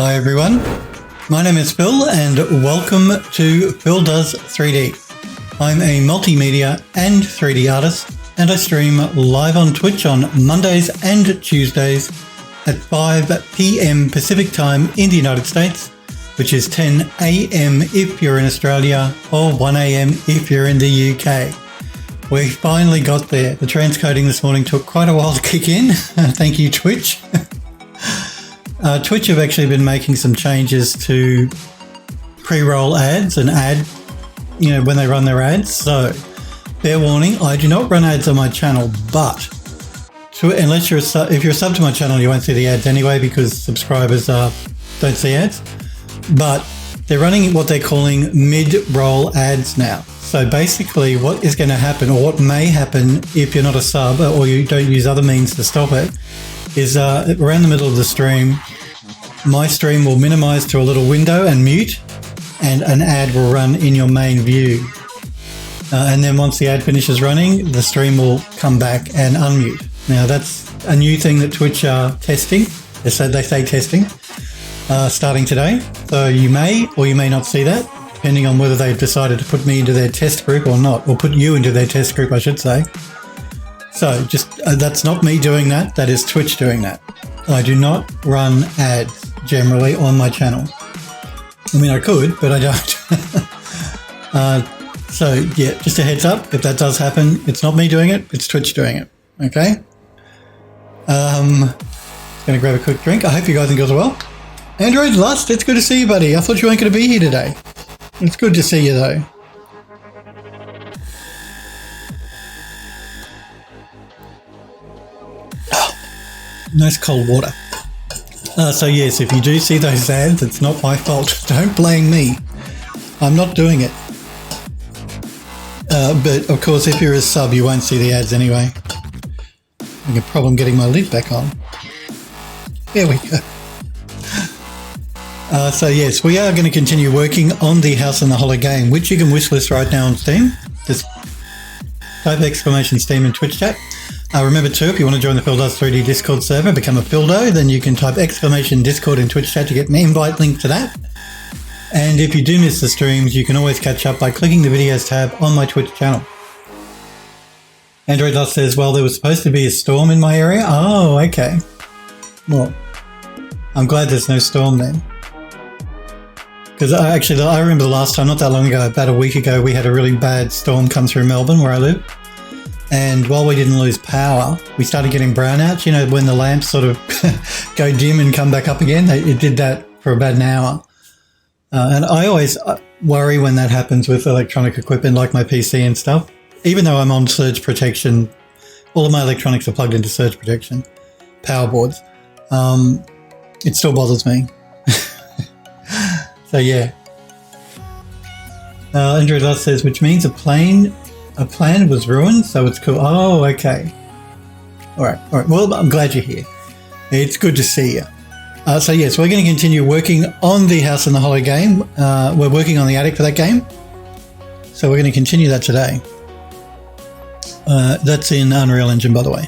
Hi everyone, my name is Phil and welcome to Phil Does 3D. I'm a multimedia and 3D artist and I stream live on Twitch on Mondays and Tuesdays at 5 p.m. Pacific time in the United States, which is 10 a.m. if you're in Australia or 1 a.m. if you're in the UK. We finally got there. The transcoding this morning took quite a while to kick in. Thank you, Twitch. Twitch have actually been making some changes to pre-roll ads and when they run their ads. So, fair warning, I do not run ads on my channel, but unless if you're a sub to my channel, you won't see the ads anyway because subscribers don't see ads. But they're running what they're calling mid-roll ads now. So basically what is going to happen, or what may happen if you're not a sub or you don't use other means to stop it, is around the middle of the stream, my stream will minimize to a little window and mute, and an ad will run in your main view. And then once the ad finishes running, the stream will come back and unmute. Now that's a new thing that Twitch are testing. They say testing, starting today. So you may or you may not see that, depending on whether they've decided to put me into their test group or not, or put you into their test group, I should say. So just that's not me doing that. That is Twitch doing that. I do not run ads generally on my channel. I mean, I could, but I don't. So yeah, just a heads up. If that does happen, it's not me doing it. It's Twitch doing it. Okay. Gonna grab a quick drink. I hope you guys and girls are well. Android Lust, it's good to see you, buddy. I thought you weren't going to be here today. It's good to see you though. Nice cold water. So yes, if you do see those ads, it's not my fault. Don't blame me. I'm not doing it. But of course, if you're a sub, you won't see the ads anyway. I have a problem getting my lid back on. There we go. So yes, we are going to continue working on the House and the Hollow game, which you can wishlist right now on Steam. Just type exclamation Steam in Twitch chat. Remember too, if you want to join the Phil Does 3D Discord server, become a Phildo, then you can type exclamation Discord in Twitch chat to get an invite link to that. And if you do miss the streams, you can always catch up by clicking the videos tab on my Twitch channel. Android Lust says, well, there was supposed to be a storm in my area. Oh, okay. Well, I'm glad there's no storm then. Because I remember the last time, not that long ago, about a week ago, we had a really bad storm come through Melbourne where I live. And while we didn't lose power, we started getting brownouts. You know, when the lamps sort of go dim and come back up again, it did that for about an hour. And I always worry when that happens with electronic equipment like my PC and stuff. Even though I'm on surge protection, all of my electronics are plugged into surge protection, power boards. It still bothers me. So yeah. Andrew Lust says, which means a plan was ruined, so it's cool. Oh, okay. All right. Well, I'm glad you're here. It's good to see you. So yes, we're going to continue working on the House and the Hollow game. We're working on the attic for that game. So we're going to continue that today. That's in Unreal Engine, by the way.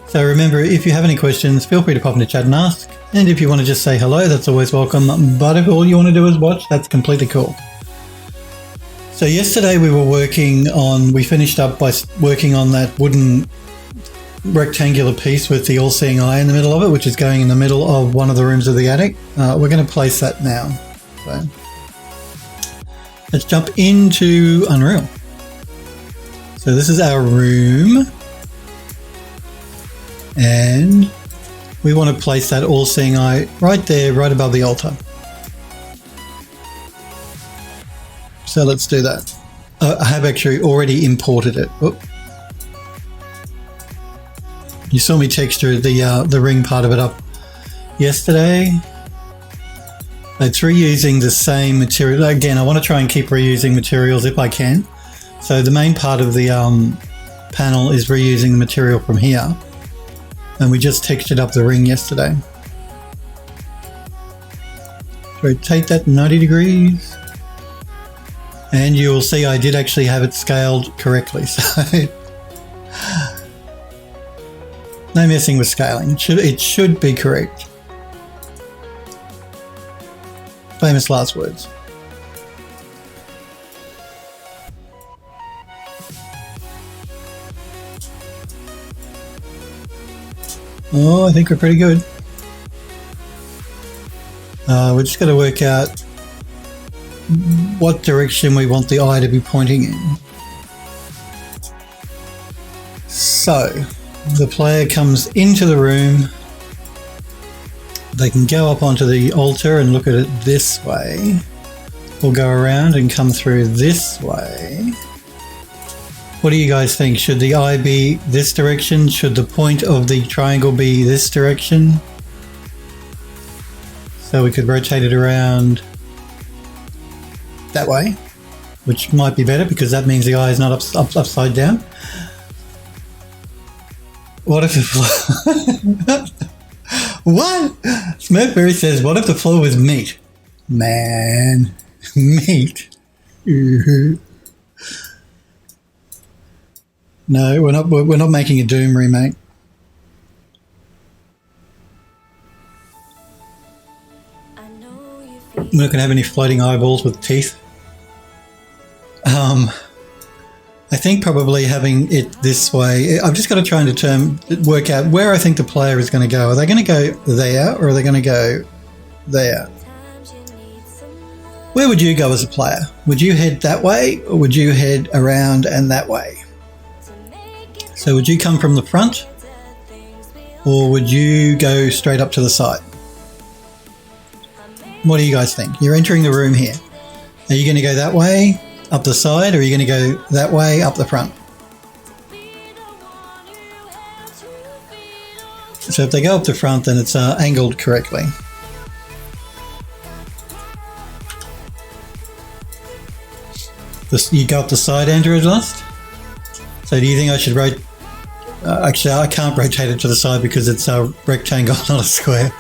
So remember, if you have any questions, feel free to pop into chat and ask. And if you want to just say hello, that's always welcome. But if all you want to do is watch, that's completely cool. So yesterday we finished up by working on that wooden rectangular piece with the all-seeing eye in the middle of it, which is going in the middle of one of the rooms of the attic. We're going to place that now. So let's jump into Unreal. So this is our room. And we want to place that all-seeing eye right there, right above the altar. So let's do that. I have actually already imported it. Oop. You saw me texture the ring part of it up yesterday. It's reusing the same material. Again, I want to try and keep reusing materials if I can. So the main part of the panel is reusing the material from here. And we just textured up the ring yesterday. Rotate that 90 degrees. And you'll see I did actually have it scaled correctly. So no messing with scaling. It should be correct. famous last words. Oh, I think we're pretty good. We're just got to work out what direction we want the eye to be pointing in. So, the player comes into the room. They can go up onto the altar and look at it this way, or go around and come through this way. What do you guys think? Should the eye be this direction? Should the point of the triangle be this direction? So we could rotate it around that way, which might be better because that means the eye is not upside down. What if the what? Smurfberry says, what if the floor was meat? Man, meat. No, we're not making a Doom remake. We're not going to have any floating eyeballs with teeth. I think probably having it this way, I've just got to try and work out where I think the player is going to go. Are they going to go there or are they going to go there? Where would you go as a player? Would you head that way or would you head around and that way? So would you come from the front or would you go straight up to the side? What do you guys think? You're entering the room here. Are you going to go that way up the side or are you going to go that way up the front? So if they go up the front, then it's angled correctly. You go up the side, Andrew, at last? So do you think I should rotate? Actually, I can't rotate it to the side because it's a rectangle, not a square.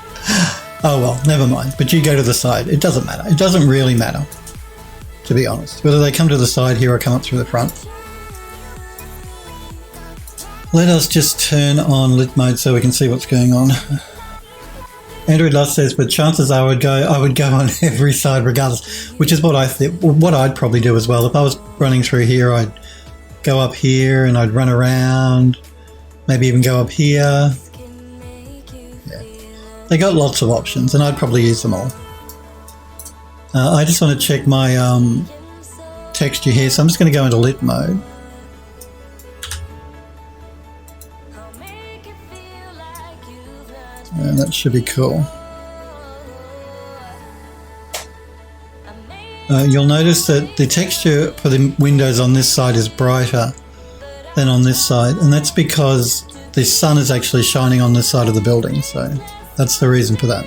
Oh well, never mind. But you go to the side. It doesn't matter. It doesn't really matter, to be honest. Whether they come to the side here or come up through the front. Let us just turn on lit mode so we can see what's going on. Android Lust says, but chances are I would go on every side regardless, which is what I'd probably do as well. If I was running through here, I'd go up here and I'd run around, maybe even go up here. Yeah. They got lots of options and I'd probably use them all. I just want to check my texture here, so I'm just going to go into lit mode. And that should be cool. You'll notice that the texture for the windows on this side is brighter than on this side, and that's because the sun is actually shining on this side of the building, so that's the reason for that.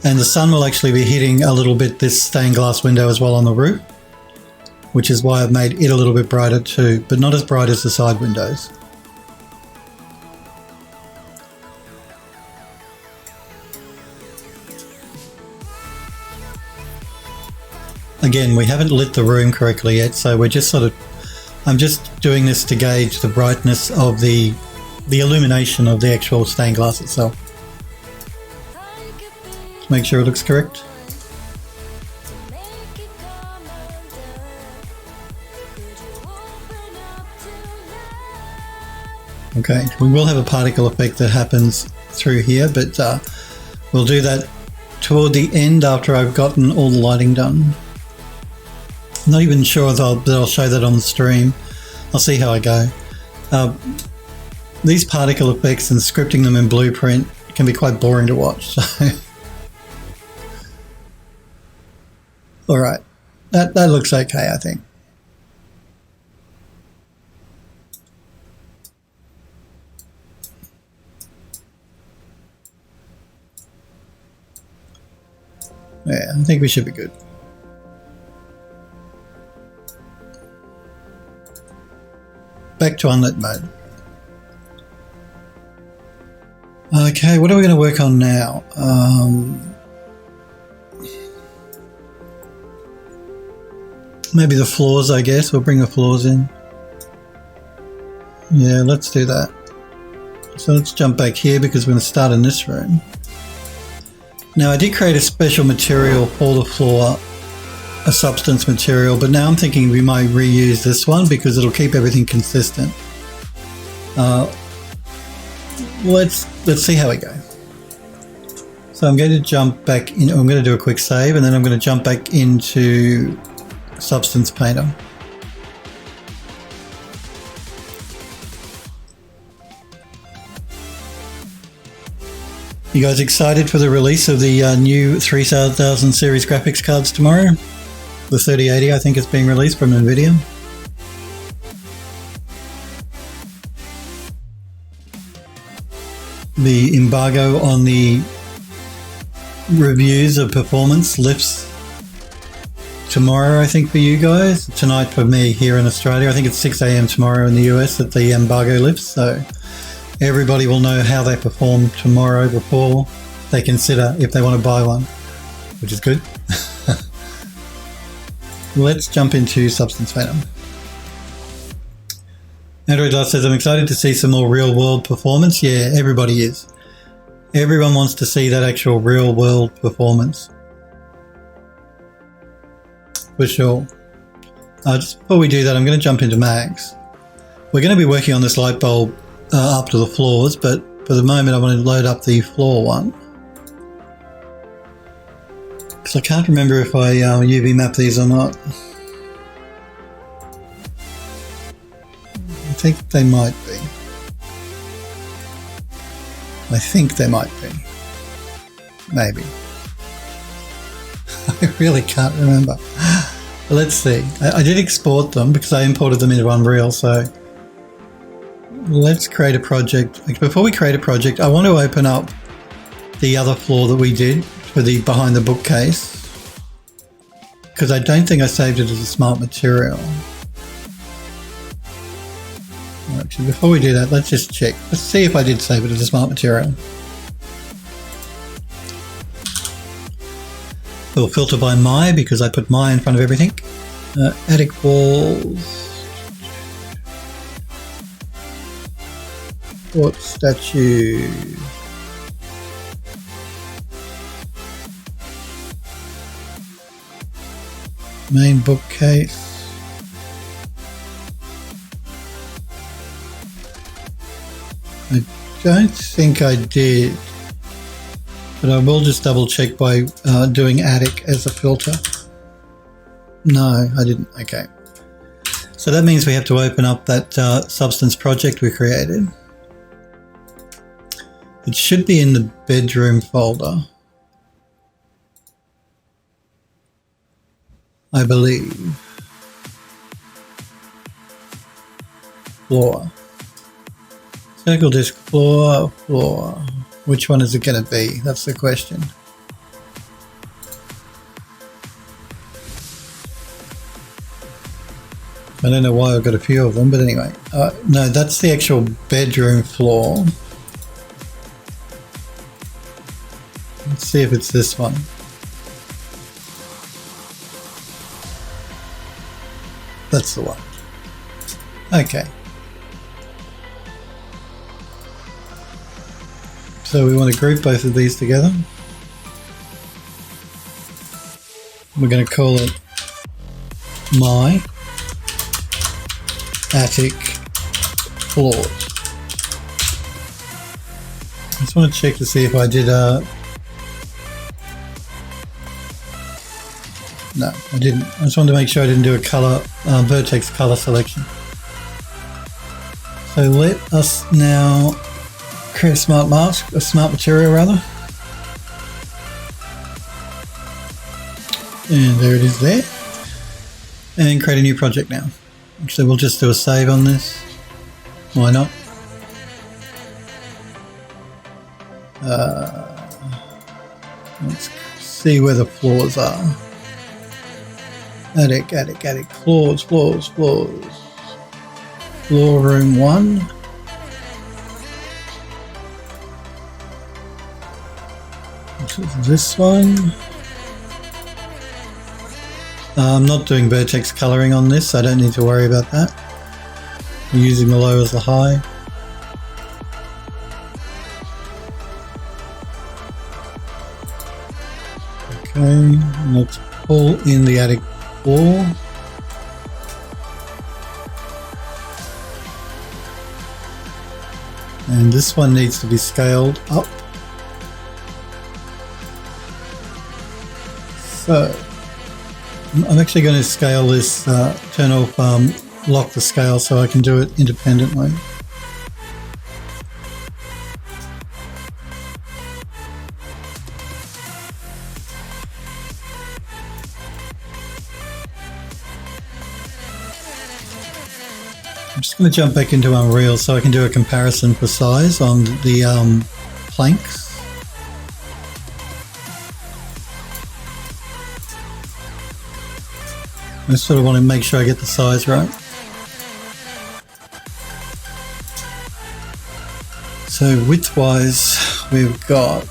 And the sun will actually be hitting a little bit this stained glass window as well on the roof, which is why I've made it a little bit brighter too, but not as bright as the side windows. Again, we haven't lit the room correctly yet, so we're just I'm just doing this to gauge the brightness of the illumination of the actual stained glass itself. Make sure it looks correct. Okay, we will have a particle effect that happens through here, but we'll do that toward the end after I've gotten all the lighting done. I'm not even sure that I'll show that on the stream. I'll see how I go. These particle effects and scripting them in Blueprint can be quite boring to watch. So. All right, that looks okay, I think. Yeah, I think we should be good. Back to unlit mode. Okay, what are we going to work on now? Maybe the floors, I guess. We'll bring the floors in. Yeah, let's do that. So let's jump back here because we're going to start in this room. Now I did create a special material for the floor, a substance material, but now I'm thinking we might reuse this one because it'll keep everything consistent. Let's see how we go. So I'm going to jump back in. I'm going to do a quick save, and then I'm going to jump back into Substance Painter. You guys excited for the release of the new 3000 series graphics cards tomorrow? The 3080, I think, is being released from NVIDIA. The embargo on the reviews of performance lifts tomorrow, I think, for you guys. Tonight for me here in Australia. I think it's 6 a.m. tomorrow in the US that the embargo lifts. So everybody will know how they perform tomorrow before they consider if they want to buy one, which is good. Let's jump into Substance Painter. Android Love says, I'm excited to see some more real world performance. Yeah, everybody is. Everyone wants to see that actual real world performance. For sure. Just before we do that, I'm going to jump into Max. We're going to be working on this light bulb up to the floors, but for the moment I want to load up the floor one. Because I can't remember if I UV map these or not. I think they might be. I think they might be. Maybe. I really can't remember. Let's see. I did export them because I imported them into Unreal, so let's create a project. Before we create a project, I want to open up the other floor that we did for the behind the bookcase, because I don't think I saved it as a smart material. Actually, before we do that, let's just check. Let's see if I did save it as a smart material. We'll filter by my, because I put my in front of everything. Attic walls. What statue? Main bookcase. I don't think I did, but I will just double check by doing attic as a filter. No, I didn't. Okay. So that means we have to open up that substance project we created. It should be in the bedroom folder, I believe. Floor. Circle disc floor. Which one is it going to be? That's the question. I don't know why I've got a few of them, but anyway. No, that's the actual bedroom floor. Let's see if it's this one. That's the one. Okay. So we want to group both of these together. We're going to call it my attic floors. I just want to check to see if I did no, I didn't. I just wanted to make sure I didn't do a color vertex color selection. So let us now create a smart mask, a smart material rather. And there it is there. And create a new project now. Actually, we'll just do a save on this. Why not? Let's see where the floors are. Attic, floors. Floor room 1. Which is this one. I'm not doing vertex colouring on this, so I don't need to worry about that. I'm using the low as the high. Okay, let's pull in the attic wall. And this one needs to be scaled up. So I'm actually going to scale this, turn off lock the scale so I can do it independently. I'm just going to jump back into Unreal so I can do a comparison for size on the planks. I sort of want to make sure I get the size right. So width-wise, we've got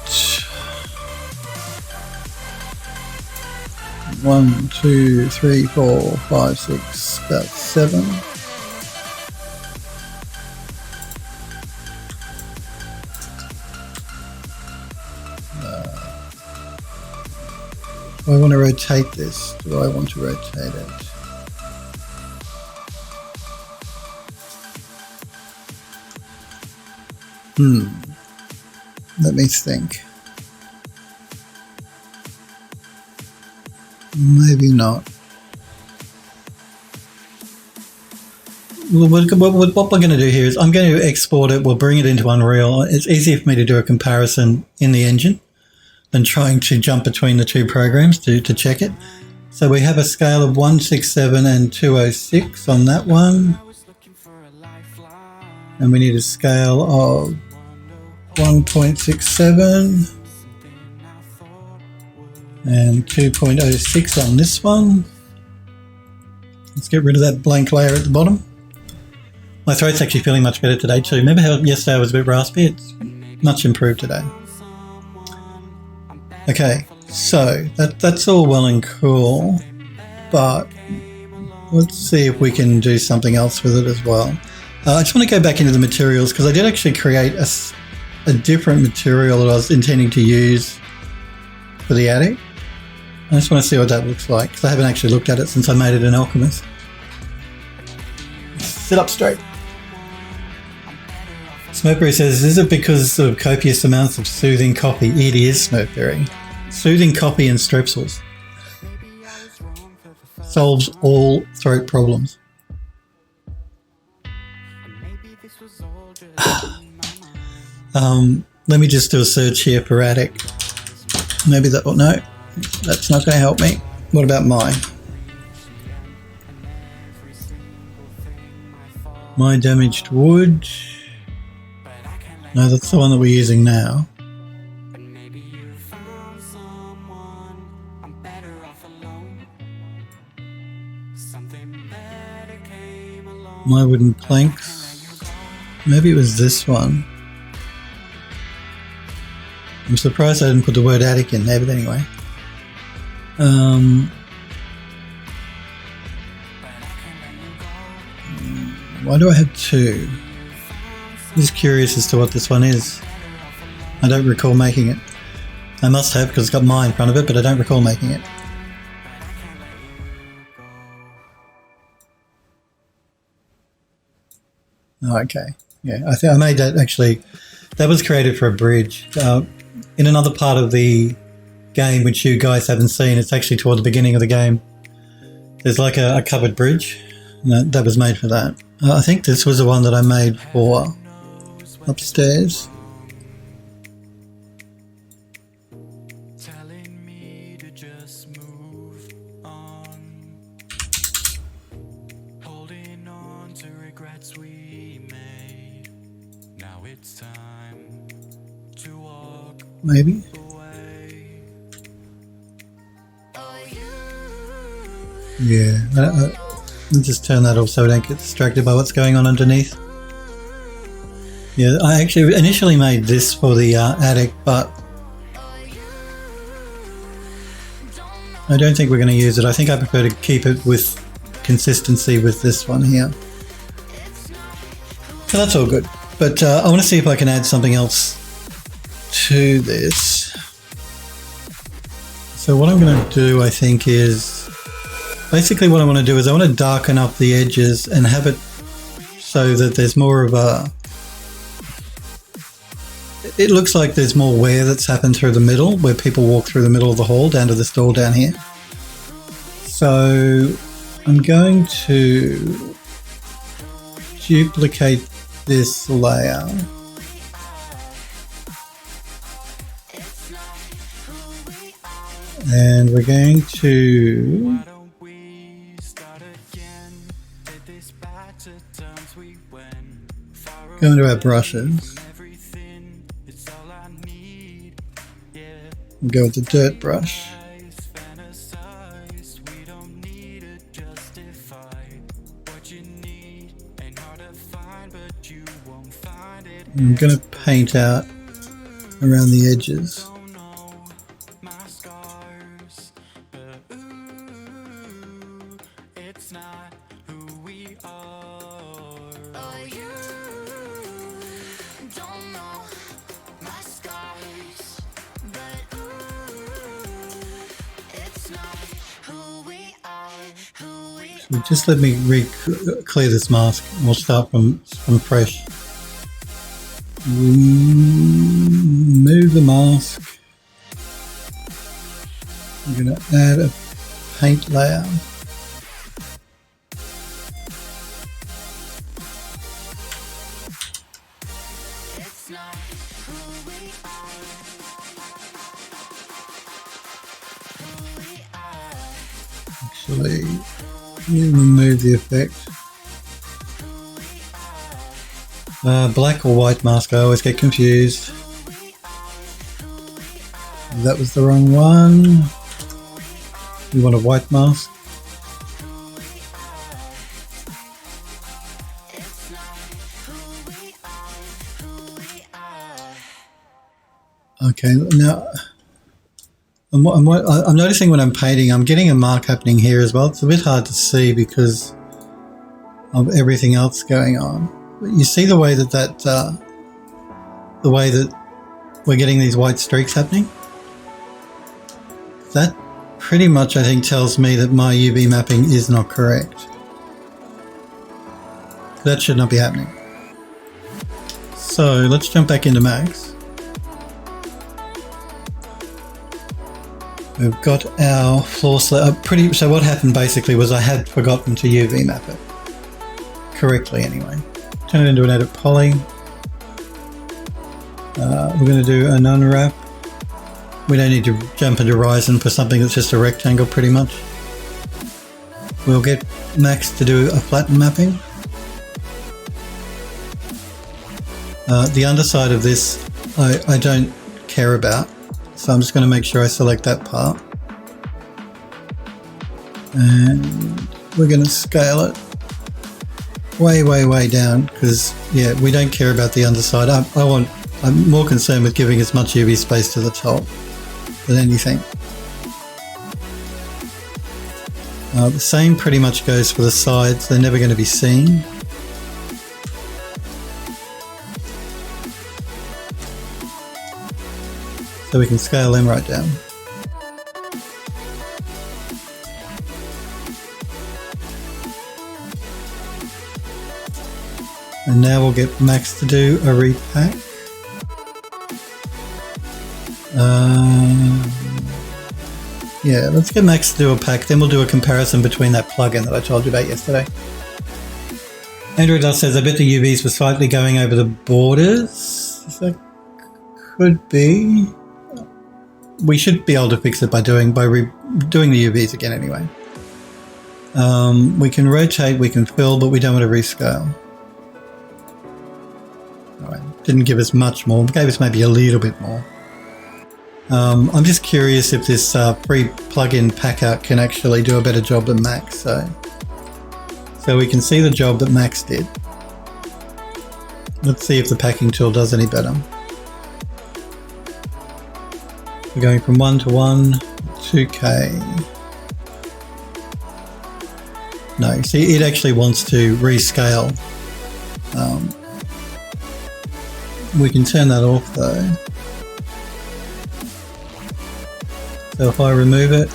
1, 2, 3, 4, 5, 6, about 7. Do I want to rotate this? Do I want to rotate it? Let me think. Maybe not. Well, what we're going to do here is I'm going to export it. We'll bring it into Unreal. It's easier for me to do a comparison in the engine than trying to jump between the two programs to check it. So we have a scale of 167 and 206 on that one. And we need a scale of 1.67 and 2.06 on this one. Let's get rid of that blank layer at the bottom. My throat's actually feeling much better today too. Remember how yesterday I was a bit raspy? It's much improved today. Okay, so that's all well and cool, but let's see if we can do something else with it as well. I just want to go back into the materials because I did actually create a different material that I was intending to use for the attic. I just want to see what that looks like because I haven't actually looked at it since I made it in Alchemist. Sit up straight. Smokeberry says, is it because of copious amounts of soothing copy? It is, Smokeberry. Soothing copy and strepsils. Solves all throat problems. Let me just do a search here for attic. Maybe that will, no, that's not going to help me. What about mine? My damaged wood. No, that's the one that we're using now. My wooden planks. Maybe it was this one. I'm surprised I didn't put the word attic in there, but anyway. Why do I have two? I'm just curious as to what this one is. I don't recall making it. I must have because it's got my in front of it, but I don't recall making it. Oh, okay. Yeah, I think I made that actually. That was created for a bridge. In another part of the game, which you guys haven't seen, it's actually toward the beginning of the game. There's like a covered bridge. That was made for that. I think this was the one that I made for upstairs. Maybe. Yeah, I'll just turn that off so I don't get distracted by what's going on underneath. Yeah, I actually initially made this for the attic, but I don't think we're going to use it. I think I prefer to keep it with consistency with this one here. So that's all good. But I want to see if I can add something else to this. So what I'm going to do, I think, is basically what I want to do is I want to darken up the edges and have it so that there's more of a, it looks like there's more wear that's happened through the middle, where people walk through the middle of the hall down to this door down here. So I'm going to duplicate this layer. And we're going to go into our brushes and go with the dirt brush. I'm going to paint out around the edges. So just let me clear this mask and we'll start from fresh. Remove the mask. I'm going to add a paint layer. Actually, remove the effect. Black or white mask, I always get confused. That was the wrong one. We want a white mask. Okay, now I'm noticing when I'm painting, I'm getting a mark happening here as well. It's a bit hard to see because of everything else going on. But you see the way that the way that we're getting these white streaks happening? That pretty much, I think, tells me that my UV mapping is not correct. That should not be happening. So let's jump back into Max. We've got our floor slab so what happened basically was I had forgotten to UV map it. Correctly anyway. Turn it into an edit poly. We're going to do an unwrap. We don't need to jump into Horizon for something that's just a rectangle pretty much. We'll get Max to do a flattened mapping. The underside of this I don't care about. So I'm just going to make sure I select that part. And we're going to scale it way down because, yeah, we don't care about the underside. I'm more concerned with giving as much UV space to the top than anything. The same pretty much goes for the sides. They're never going to be seen. So we can scale them right down. And now we'll get Max to do a repack. Yeah, let's get Max to do a pack, then we'll do a comparison between that plugin that I told you about yesterday. Andrew Dust says, I bet the UVs were slightly going over the borders. That could be. We should be able to fix it by doing the UVs again anyway. We can rotate, we can fill, but we don't want to rescale. Alright, didn't give us much more, gave us maybe a little bit more. I'm just curious if this free plugin packout can actually do a better job than Max. So we can see the job that Max did. Let's see if the packing tool does any better. We're going from 1 to 1, 2K. No, see, it actually wants to rescale. We can turn that off though. So if I remove it,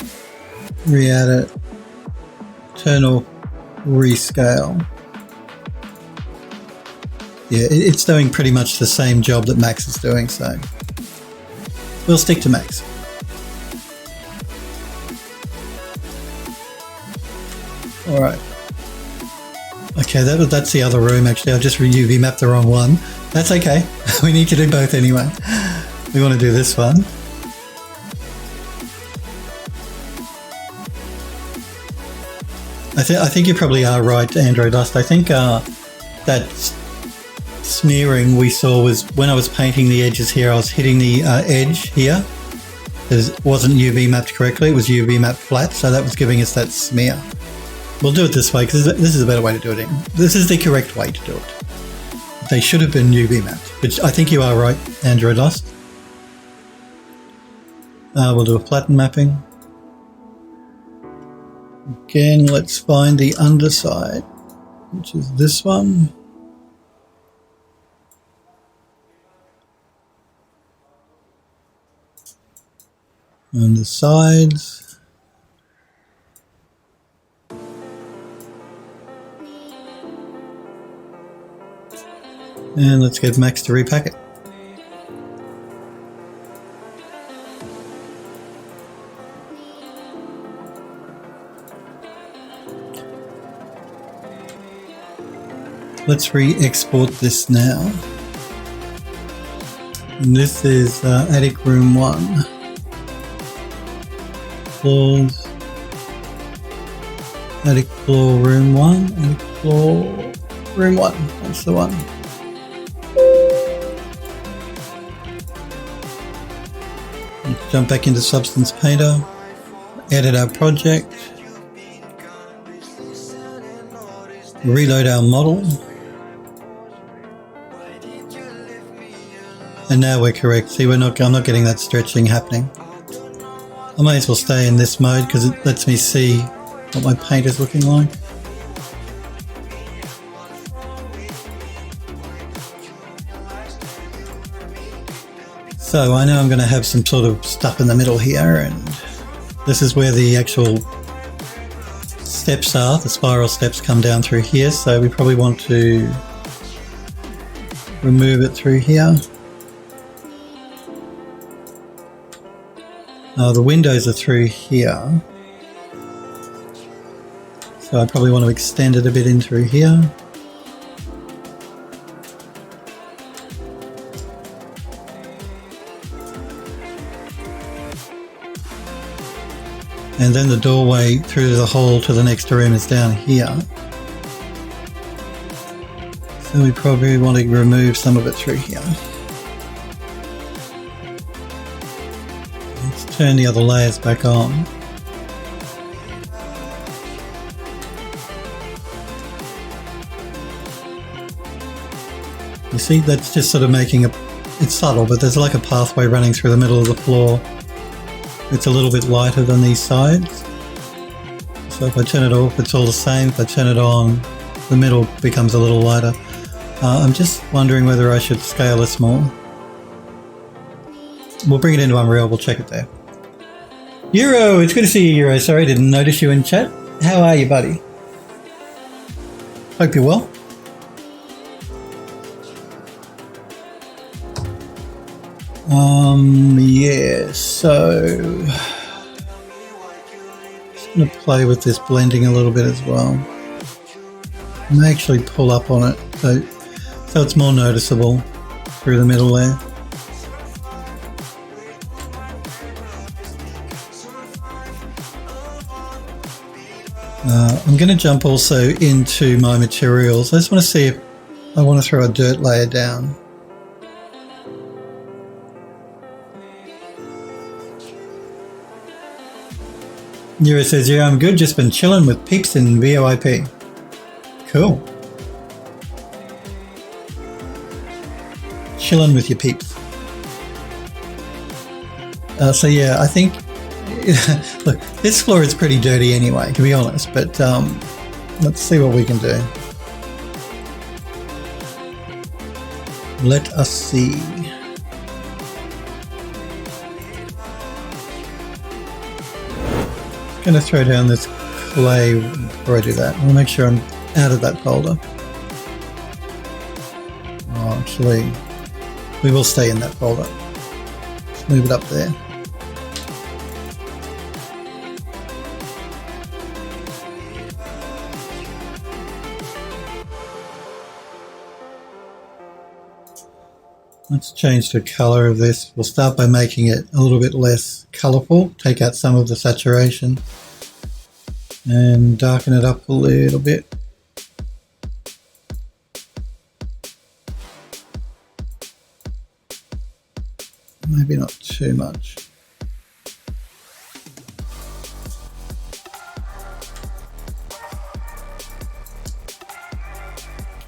re-add it, turn off, rescale. Yeah, it's doing pretty much the same job that Max is doing, so we'll stick to Max. All right. Okay, that's the other room actually. I've just UV mapped the wrong one. That's okay. We need to do both anyway. We want to do this one. I think you probably are right, Andrew Dust. I think that smearing we saw was when I was painting the edges here, I was hitting the edge here. It wasn't UV mapped correctly, it was UV mapped flat, so that was giving us that smear. We'll do it this way because this is a better way to do it. This is the correct way to do it. They should have been UV mapped, which I think you are right, Andrew Dust. We'll do a flattened mapping. Again, let's find the underside, which is this one. And the sides. And let's get Max to repack it. Let's re-export this now. And this is attic room 1. Floors. Attic floor room 1. Attic floor room 1. That's the one. Let's jump back into Substance Painter. Edit our project. Reload our model. And now we're correct. See, I'm not getting that stretching happening. I may as well stay in this mode because it lets me see what my paint is looking like. So I know I'm going to have some sort of stuff in the middle here, and this is where the actual steps are. The spiral steps come down through here, so we probably want to remove it through here. The windows are through here, so I probably want to extend it a bit in through here. And then the doorway through the hall to the next room is down here. So we probably want to remove some of it through here. Let's turn the other layers back on. You see, that's just sort of making it's subtle, but there's like a pathway running through the middle of the floor. It's a little bit lighter than these sides. So if I turn it off, it's all the same. If I turn it on, the middle becomes a little lighter. I'm just wondering whether I should scale this more. We'll bring it into Unreal, we'll check it there. Euro, it's good to see you, Euro. Sorry, I didn't notice you in chat. How are you, buddy? Hope you're well. Yeah, so just going to play with this blending a little bit as well. I may actually pull up on it so it's more noticeable through the middle there. I'm going to jump also into my materials. I just want to see if I want to throw a dirt layer down. Nero says, yeah, I'm good, just been chilling with peeps in VOIP. Cool. Chilling with your peeps. So yeah, I think, look, this floor is pretty dirty anyway, to be honest, but let's see what we can do. Let us see. going to throw down this clay before I do that. I'll make sure I'm out of that folder. Oh, actually, we will stay in that folder. Let's move it up there. Let's change the color of this. We'll start by making it a little bit less colorful. Take out some of the saturation and darken it up a little bit. Maybe not too much.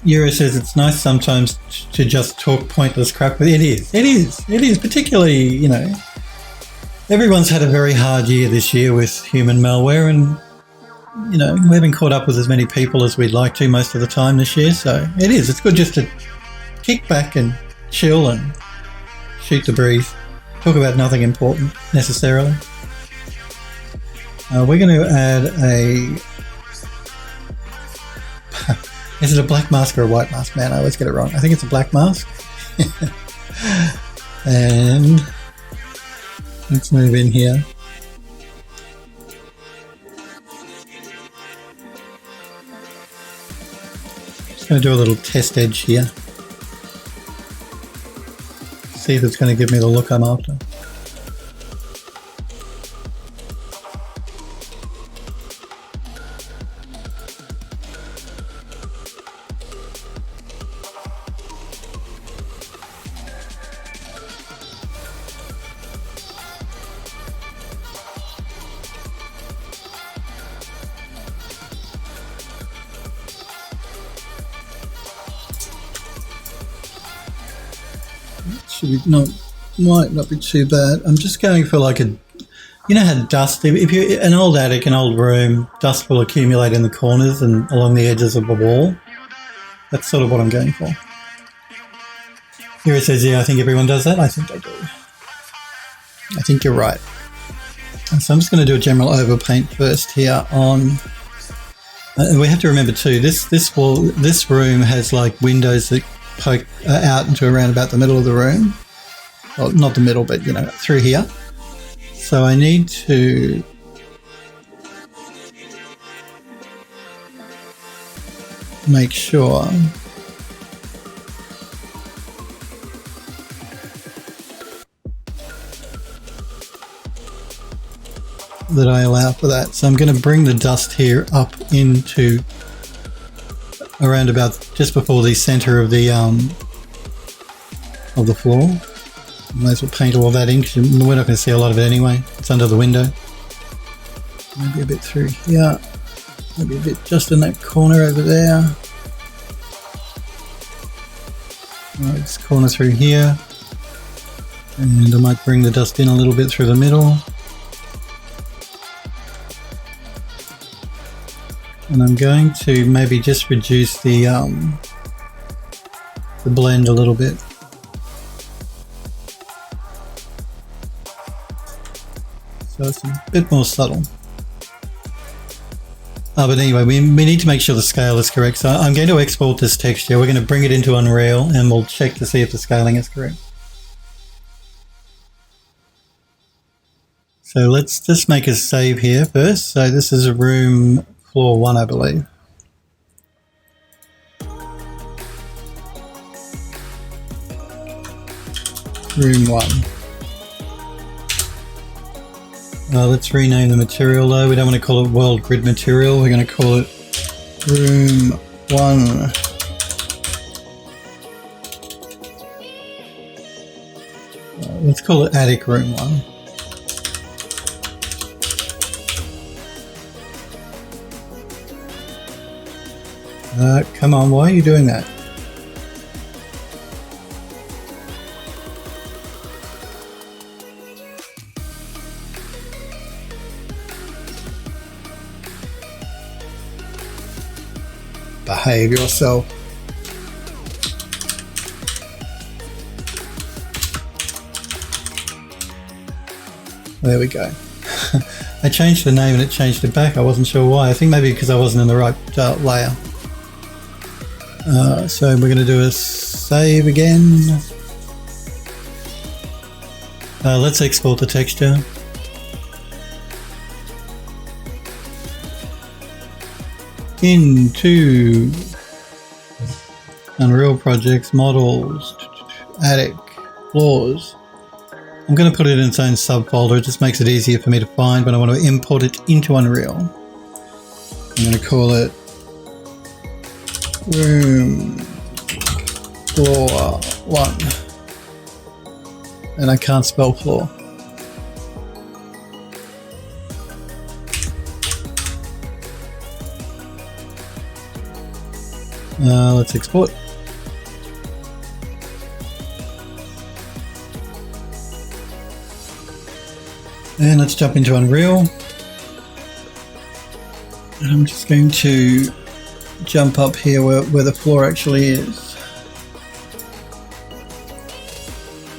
Euro says it's nice sometimes to just talk pointless crap, but it is, particularly, you know, everyone's had a very hard year this year with human malware, and, you know, we haven't caught up with as many people as we'd like to most of the time this year, so it's good just to kick back and chill and shoot the breeze, talk about nothing important necessarily. We're going to add a... Is it a black mask or a white mask? Man, I always get it wrong. I think it's a black mask. And let's move in here. Just going to do a little test edge here. See if it's going to give me the look I'm after. Might not be too bad. I'm just going for like a, you know how dust, if you're an old attic, an old room, dust will accumulate in the corners and along the edges of the wall. That's sort of what I'm going for. Here it says, yeah, I think everyone does that. I think they do. I think you're right. And so I'm just going to do a general overpaint first here on, and we have to remember too, this room has like windows that poke out into around about the middle of the room. Well, not the middle, but, you know, through here. So I need to make sure that I allow for that. So I'm going to bring the dust here up into around about just before the center of the floor. Might as well paint all that in because we're not going to see a lot of it anyway. It's under the window. Maybe a bit through here. Maybe a bit just in that corner over there. Right, this corner through here. And I might bring the dust in a little bit through the middle. And I'm going to maybe just reduce the blend a little bit. So it's a bit more subtle. But anyway, we need to make sure the scale is correct. So I'm going to export this texture. We're going to bring it into Unreal and we'll check to see if the scaling is correct. So let's just make a save here first. So this is a room floor 1, I believe. Room 1. Let's rename the material though. We don't want to call it World Grid Material. We're going to call it Room 1. Let's call it Attic Room 1. Come on, why are you doing that? Behave yourself. There we go. I changed the name and it changed it back. I wasn't sure why. I think maybe because I wasn't in the right layer. So we're going to do a save again. Let's export the texture. Into Unreal Projects, Models, Attic, Floors. I'm going to put it in its own subfolder. It just makes it easier for me to find when I want to import it into Unreal. I'm going to call it Room Floor 1. And I can't spell floor. Let's export. And let's jump into Unreal. And I'm just going to jump up here where the floor actually is.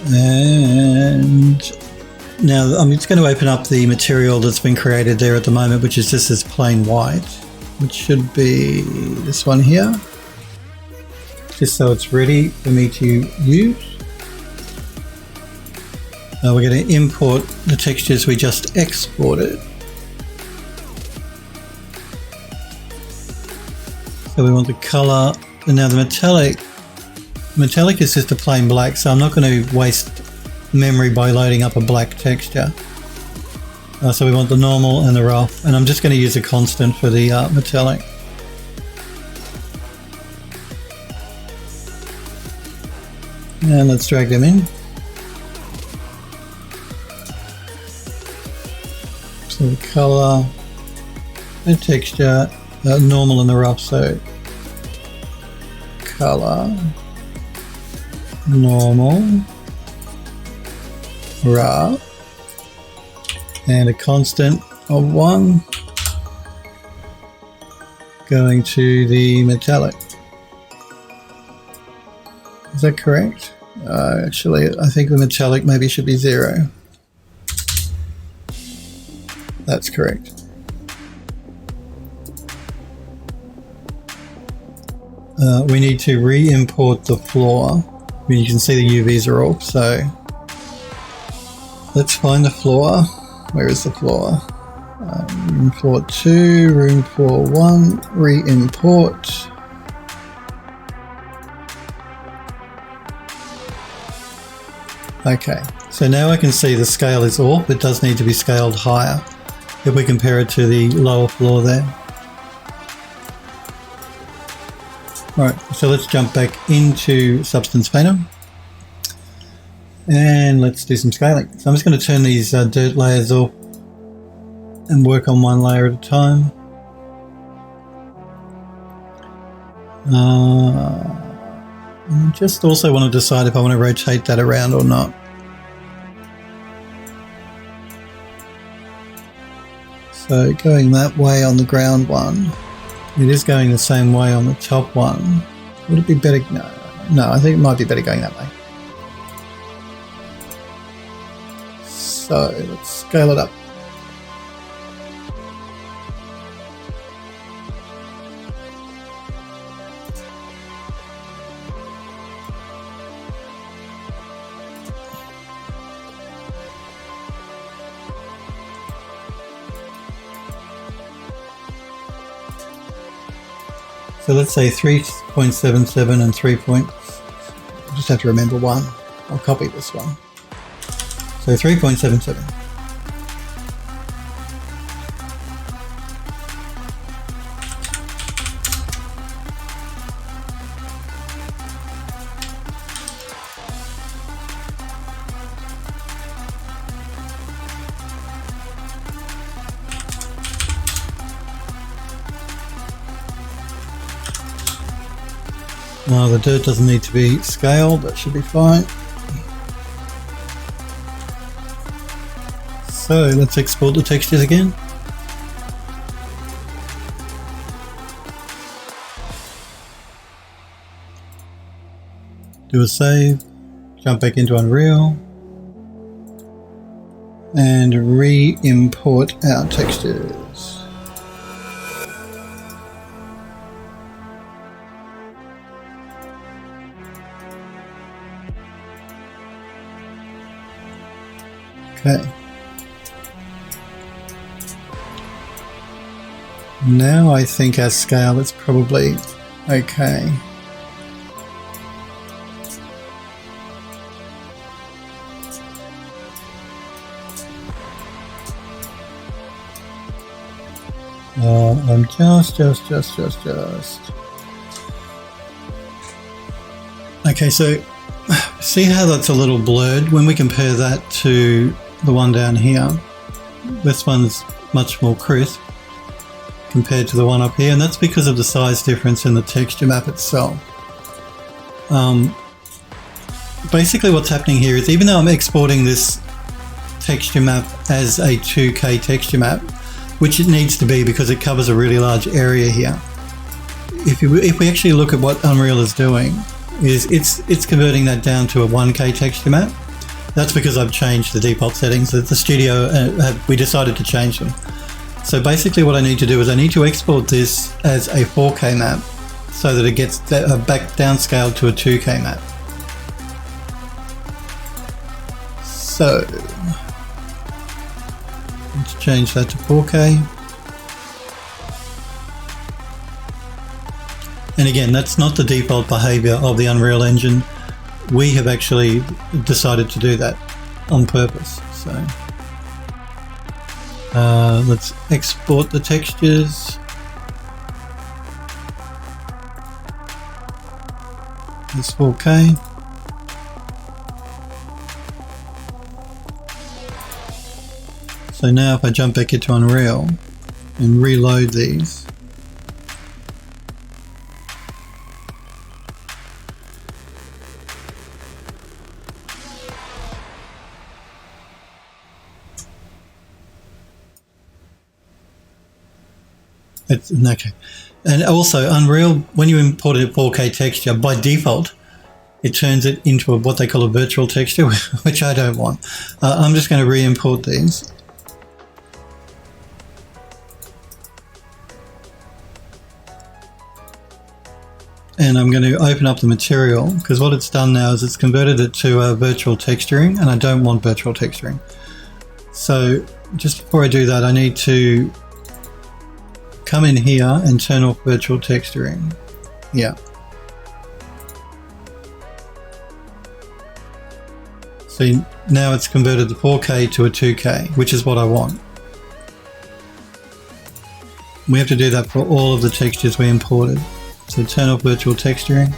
And now I'm just going to open up the material that's been created there at the moment, which is just this plain white, which should be this one here, just so it's ready for me to use. Now we're going to import the textures we just exported. So we want the color, and now the metallic. Metallic is just a plain black, so I'm not going to waste memory by loading up a black texture. So we want the normal and the rough, and I'm just going to use a constant for the metallic. And let's drag them in. So the color, the texture, normal and the rough, so color, normal, rough, and a constant of 1 going to the metallic. Is that correct? Actually, I think the metallic maybe should be 0. That's correct. We need to re-import the floor. You can see the UVs are off, so let's find the floor. Where is the floor? Room floor 2, room floor 1, re-import. Okay, so now I can see the scale is off. It does need to be scaled higher if we compare it to the lower floor there. Alright, so let's jump back into Substance Painter and let's do some scaling. So I'm just going to turn these dirt layers off and work on one layer at a time. I just also want to decide if I want to rotate that around or not. So going that way on the ground one, it is going the same way on the top one. Would it be better? No, I think it might be better going that way. So let's scale it up. So let's say 3.77 and 3 point. I just have to remember one. I'll copy this one. So 3.77. Now the dirt doesn't need to be scaled, that should be fine. So let's export the textures again. Do a save, jump back into Unreal, and re-import our textures. Okay. Now I think our scale is probably okay. I'm just. Okay, so see how that's a little blurred? When we compare that to the one down here, this one's much more crisp compared to the one up here, and that's because of the size difference in the texture map itself. Basically what's happening here is, even though I'm exporting this texture map as a 2K texture map, which it needs to be because it covers a really large area here, if we actually look at what Unreal is doing, is it's converting that down to a 1K texture map. That's because I've changed the default settings that the studio we decided to change them. So basically what I need to do is I need to export this as a 4K map so that it gets back downscaled to a 2K map. So let's change that to 4K. And again, that's not the default behavior of the Unreal Engine. We have actually decided to do that on purpose. So let's export the textures. It's 4K. So now if I jump back into Unreal and reload these, it's okay. And also Unreal, when you import a 4K texture, by default it turns it into what they call a virtual texture, which I don't want. I'm just going to re-import these. And I'm going to open up the material, because what it's done now is it's converted it to virtual texturing, and I don't want virtual texturing. So just before I do that, I need to come in here and turn off virtual texturing. Yeah. See, now it's converted the 4K to a 2K, which is what I want. We have to do that for all of the textures we imported. So turn off virtual texturing.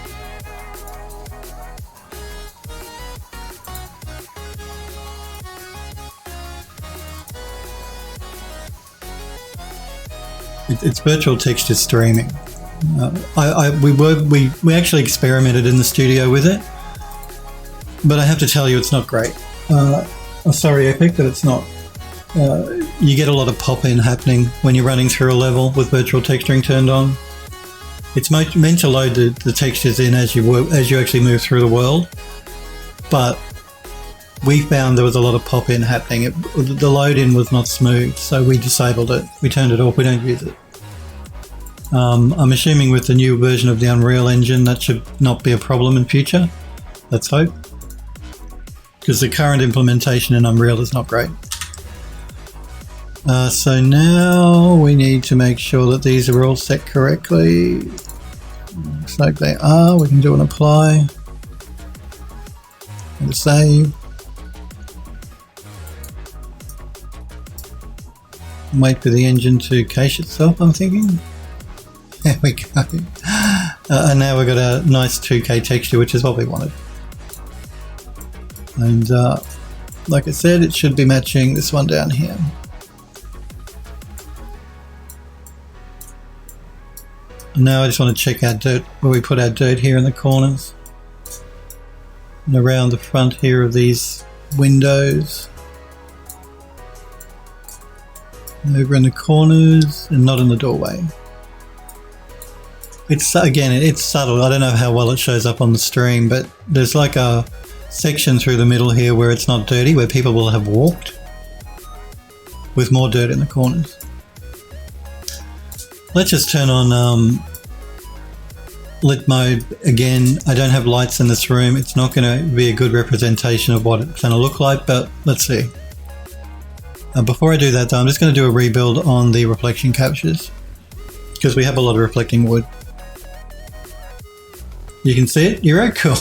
It's virtual texture streaming. We actually experimented in the studio with it, but I have to tell you, it's not great. Sorry, Epic, but it's not. You get a lot of pop-in happening when you're running through a level with virtual texturing turned on. It's meant to load the textures in as you actually move through the world, but we found there was a lot of pop-in happening. The load-in was not smooth, so we disabled it. We turned it off. We don't use it. I'm assuming with the new version of the Unreal Engine that should not be a problem in future. Let's hope, because the current implementation in Unreal is not great. So now we need to make sure that these are all set correctly. Looks like they are. We can do an apply and a save. Wait for the engine to cache itself, I'm thinking. There we go. And now we've got a nice 2K texture, which is what we wanted. And like I said, it should be matching this one down here. Now I just want to check our dirt, where we put our dirt here in the corners and around the front here of these windows, over in the corners and not in the doorway. It's again, it's subtle. I don't know how well it shows up on the stream, but there's like a section through the middle here where it's not dirty, where people will have walked. with more dirt in the corners. Let's just turn on lit mode again. I don't have lights in this room. It's not going to be a good representation of what it's going to look like, but let's see. Before I do that though, I'm just going to do a rebuild on the reflection captures because we have a lot of reflecting wood. You can see it? You're right, cool.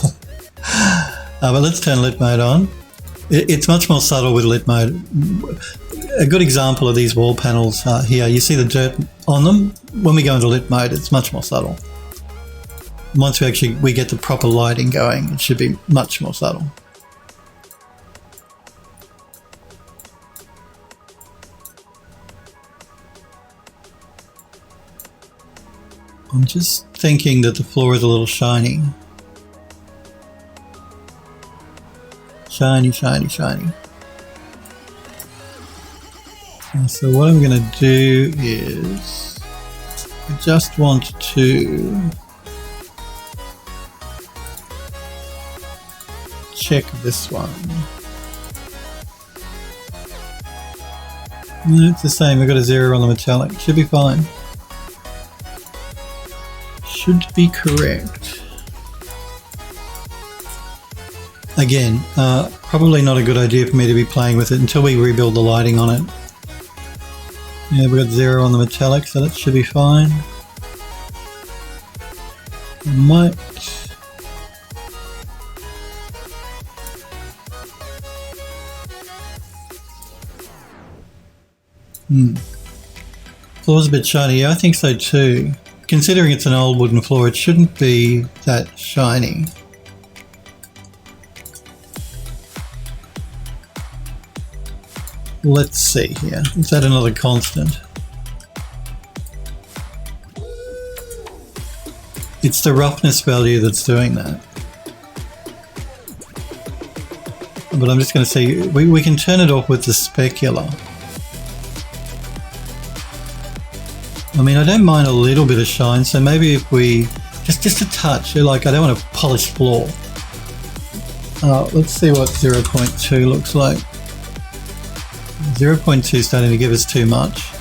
But let's turn lit mode on. It's much more subtle with lit mode. A good example of these wall panels here, you see the dirt on them. When we go into lit mode, it's much more subtle. Once we get the proper lighting going, it should be much more subtle. I'm just thinking that the floor is a little shiny. Shiny, shiny, shiny. So what I'm going to do is I just want to check this one. No, it's the same. I've got a 0 on the metallic. Should be fine. Should be correct. Again, probably not a good idea for me to be playing with it until we rebuild the lighting on it. Yeah, we've got 0 on the metallic, so that should be fine. Might... Floor's a bit shiny. Yeah, I think so too. Considering it's an old wooden floor, it shouldn't be that shiny. Let's see here. Is that another constant? It's the roughness value that's doing that. But I'm just going to say, we can turn it off with the specular. I mean, I don't mind a little bit of shine, so maybe if we... Just a touch, like I don't want a polished floor. Let's see what 0.2 looks like. 0.2 is starting to give us too much.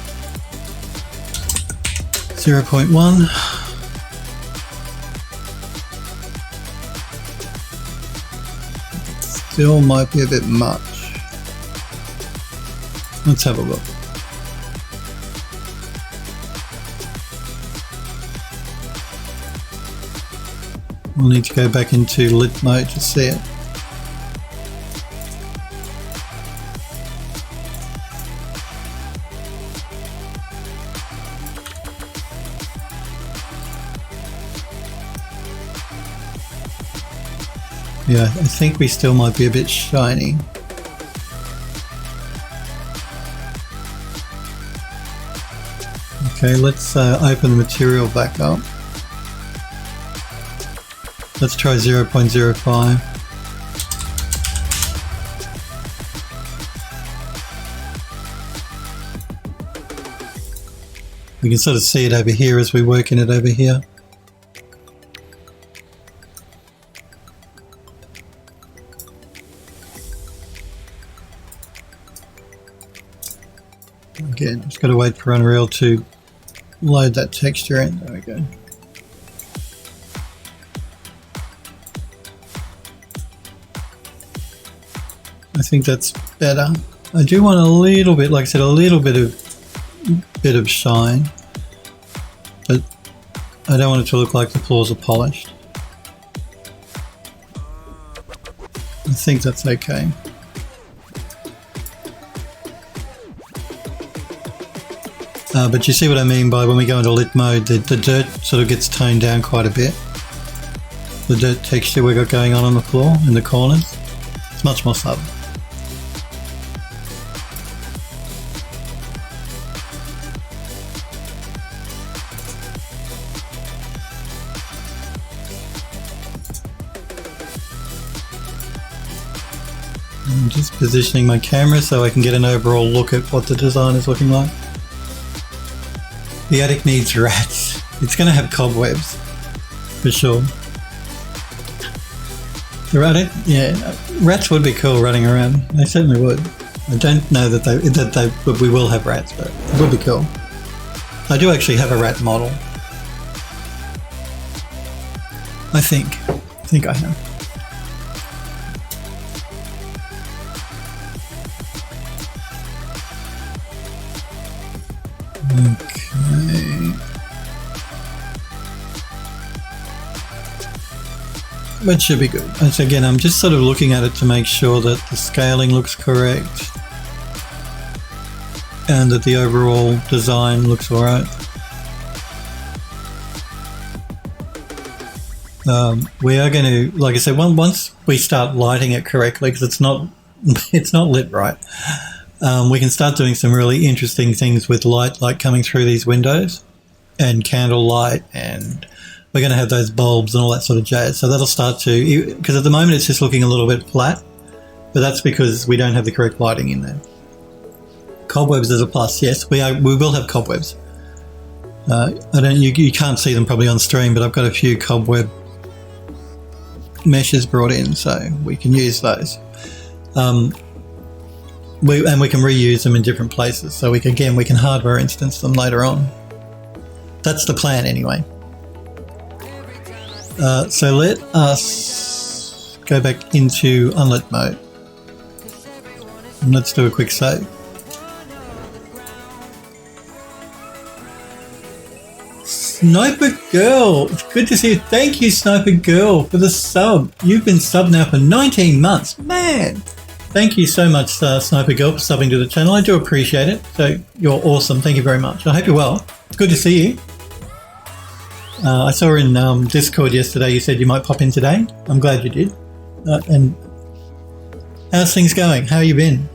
0.1. Still might be a bit much. Let's have a look. We'll need to go back into lit mode to see it. Yeah, I think we still might be a bit shiny. Okay, let's open the material back up. Let's try 0.05. We can sort of see it over here as we work in it over here. Again, just got to wait for Unreal to load that texture in. There we go. I think that's better. I do want a little bit, like I said, a little bit of shine, but I don't want it to look like the floors are polished. I think that's okay. But you see what I mean by when we go into lit mode, the dirt sort of gets toned down quite a bit. The dirt texture we got going on the floor in the corners, it's much more subtle. I'm just positioning my camera so I can get an overall look at what the design is looking like. The attic needs rats. It's going to have cobwebs, for sure. The attic, yeah, rats would be cool running around. They certainly would. I don't know but we will have rats, but it will be cool. I do actually have a rat model. I think I have. Okay. That should be good. And so again, I'm just sort of looking at it to make sure that the scaling looks correct and that the overall design looks alright. We are going to, like I said, once we start lighting it correctly, because it's not lit right, we can start doing some really interesting things with light coming through these windows and candle light, and we're going to have those bulbs and all that sort of jazz. So that'll start to, because at the moment it's just looking a little bit flat, but that's because we don't have the correct lighting in there. Cobwebs is a plus, yes, we will have cobwebs. You can't see them probably on stream, but I've got a few cobweb meshes brought in, so we can use those. We can reuse them in different places, so we can hardware instance them later on. That's the plan anyway. So let us go back into unlit mode and let's do a quick save. Sniper Girl, it's good to see you. Thank you, Sniper Girl, for the sub. You've been subbed now for 19 months. Man, thank you so much, Sniper Girl, for subbing to the channel. I do appreciate it. So you're awesome. Thank you very much. I hope you're well. It's good to see you. I saw in Discord yesterday you said you might pop in today. I'm glad you did. And how's things going? How you been?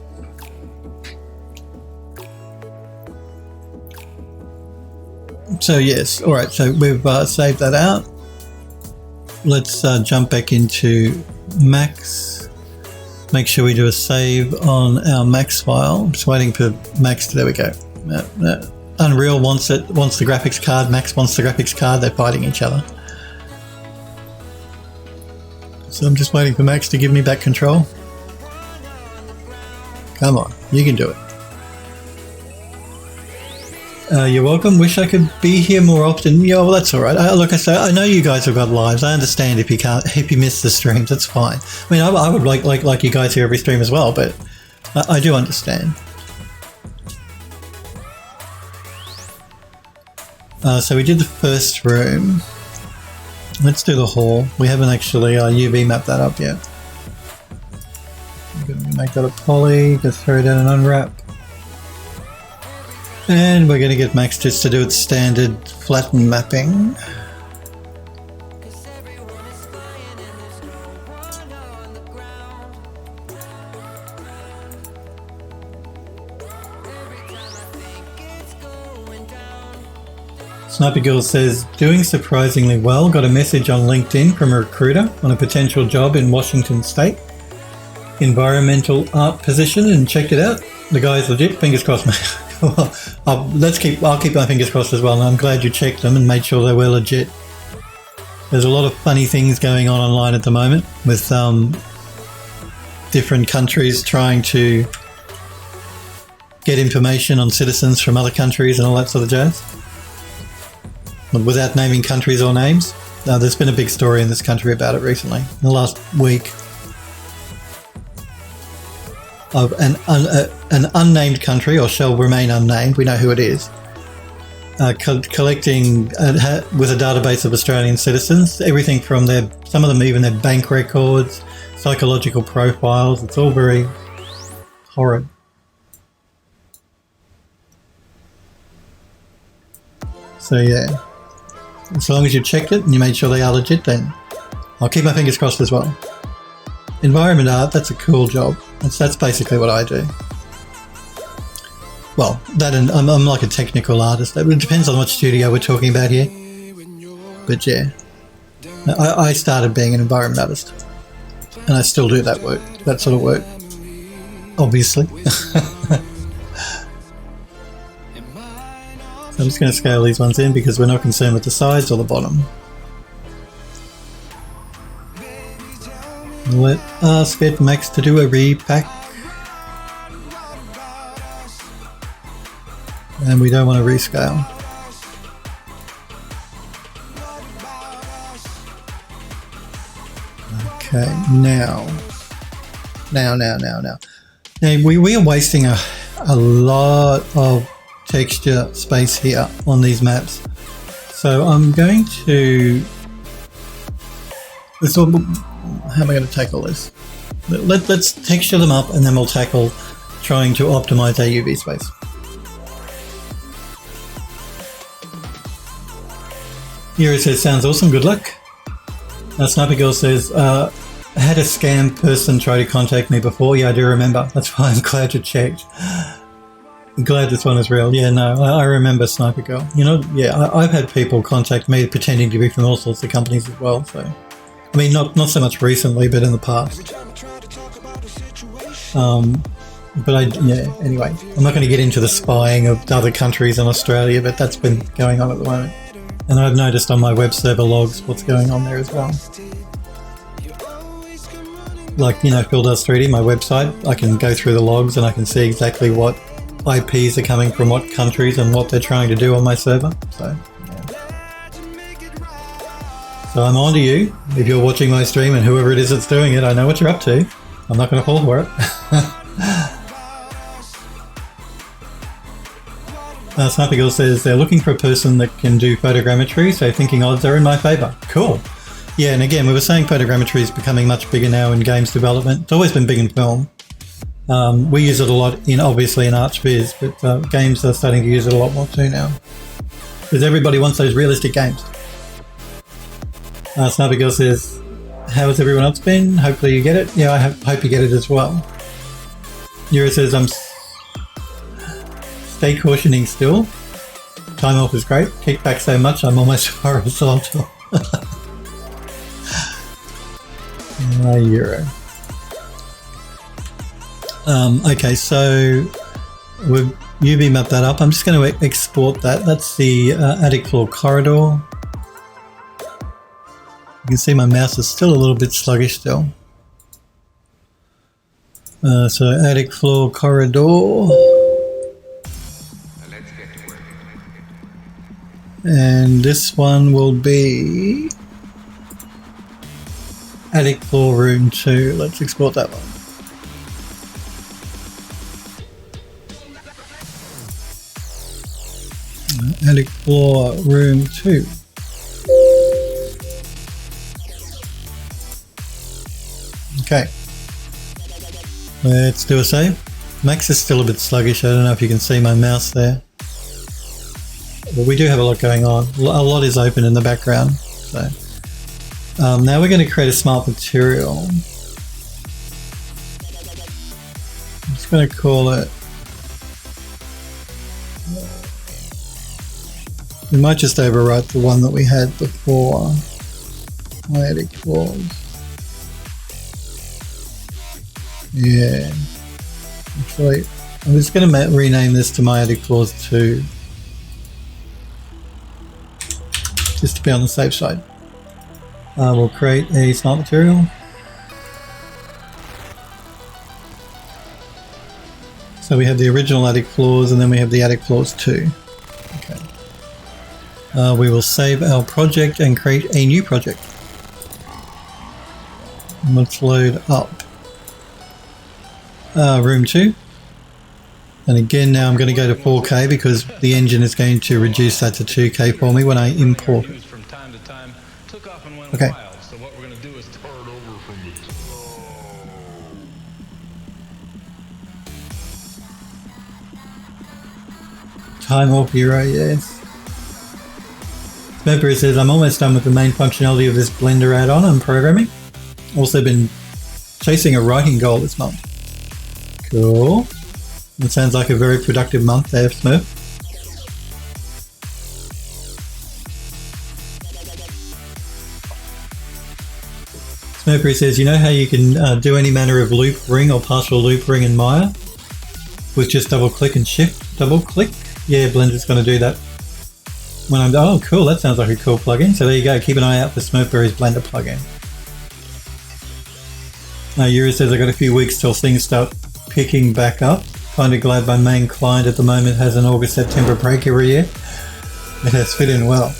So yes, all right, so we've saved that out. Let's jump back into Max. Make sure we do a save on our Max file. I'm just waiting for Max to, there we go. Unreal wants the graphics card, Max wants the graphics card, they're fighting each other. So I'm just waiting for Max to give me back control. Come on, you can do it. You're welcome. Wish I could be here more often. Yeah, well, that's all right. Look, I know you guys have got lives. I understand if you miss the streams, that's fine. I mean, I would like you guys here every stream as well, but I do understand. So we did the first room. Let's do the hall. We haven't actually UV mapped that up yet. I'm going to make that a poly, just throw down an unwrap. And we're going to get Max just to do its standard flattened mapping. Sniper Girl says, doing surprisingly well. Got a message on LinkedIn from a recruiter on a potential job in Washington State. Environmental art position, and checked it out. The guy's legit. Fingers crossed, mate. Well, I'll keep my fingers crossed as well, and I'm glad you checked them and made sure they were legit. There's a lot of funny things going on online at the moment with different countries trying to get information on citizens from other countries and all that sort of jazz. Without naming countries or names. There's been a big story in this country about it recently, in the last week. Of an unnamed country, or shall remain unnamed, we know who it is, collecting with a database of Australian citizens, everything from some of them even their bank records, psychological profiles. It's all very horrid. So yeah, as long as you checked it and you made sure they are legit, then I'll keep my fingers crossed as well. Environment art, that's a cool job. That's basically what I do. Well, I'm like a technical artist. It depends on what studio we're talking about here. But yeah, I started being an environment artist, and I still do that sort of work, obviously. So I'm just going to scale these ones in because we're not concerned with the sides or the bottom. Let us get Max to do a repack. And we don't want to rescale. Okay, now. Now, we are wasting a lot of texture space here on these maps. So I'm going to... how am I going to tackle this? Let's texture them up and then we'll tackle trying to optimize our UV space. Here it says, sounds awesome, good luck. Sniper Girl says, had a scam person try to contact me before. Yeah, I do remember. That's why I'm glad you checked. I'm glad this one is real. Yeah, no, I remember Sniper Girl. You know, yeah, I've had people contact me pretending to be from all sorts of companies as well. So, I mean, not so much recently, but in the past. Anyway, I'm not going to get into the spying of other countries in Australia, but that's been going on at the moment. And I've noticed on my web server logs what's going on there as well. Like, you know, Phil Does 3D, my website, I can go through the logs and I can see exactly what IPs are coming from what countries and what they're trying to do on my server. So, yeah. So I'm on to you. If you're watching my stream and whoever it is that's doing it, I know what you're up to. I'm not going to fall for it. Sniper Girl says they're looking for a person that can do photogrammetry, so thinking odds are in my favour. Cool. Yeah, and again, we were saying photogrammetry is becoming much bigger now in games development. It's always been big in film. We use it a lot obviously in ArchViz, but games are starting to use it a lot more too now. Because everybody wants those realistic games. Sniper Girl says, how has everyone else been? Hopefully you get it. Yeah, I hope you get it as well. Yura says, I'm stay cautioning still. Time off is great. Kick back so much I'm almost horizontal. Euro. Okay, so we've UV mapped that up. I'm just going to export that. That's the attic floor corridor. You can see my mouse is still a little bit sluggish still. So attic floor corridor. And this one will be attic floor room 2. Let's export that one. Attic floor room 2. Okay. Let's do a save. Max is still a bit sluggish. I don't know if you can see my mouse there. But we do have a lot going on. A lot is open in the background. So now we're going to create a smart material. I'm just going to call it. We might just overwrite the one that we had before. My attic floors. Yeah. Actually, I'm just going to rename this to my attic floors 2. Just to be on the safe side. We'll create a smart material. So we have the original attic floors and then we have the attic floors 2. Okay. We will save our project and create a new project. And let's load up room 2. And again, now I'm going to go to 4K because the engine is going to reduce that to 2K for me when I import it. Okay. So what we're going to do is start over from the top. Time off Euro, yes. Mercury says, I'm almost done with the main functionality of this Blender add-on I'm programming. Also been chasing a writing goal this month. Cool. It sounds like a very productive month there, Smurf. Mercury says, you know how you can do any manner of loop ring or partial loop ring in Maya with just double click and shift double click? Yeah, Blender's going to do that. When I'm oh cool, that sounds like a cool plugin. So there you go, keep an eye out for Smurfberry's Blender plugin. Yuri says I got a few weeks till things start picking back up. kind of glad my main client at the moment has an August-September break every year. It has fit in well.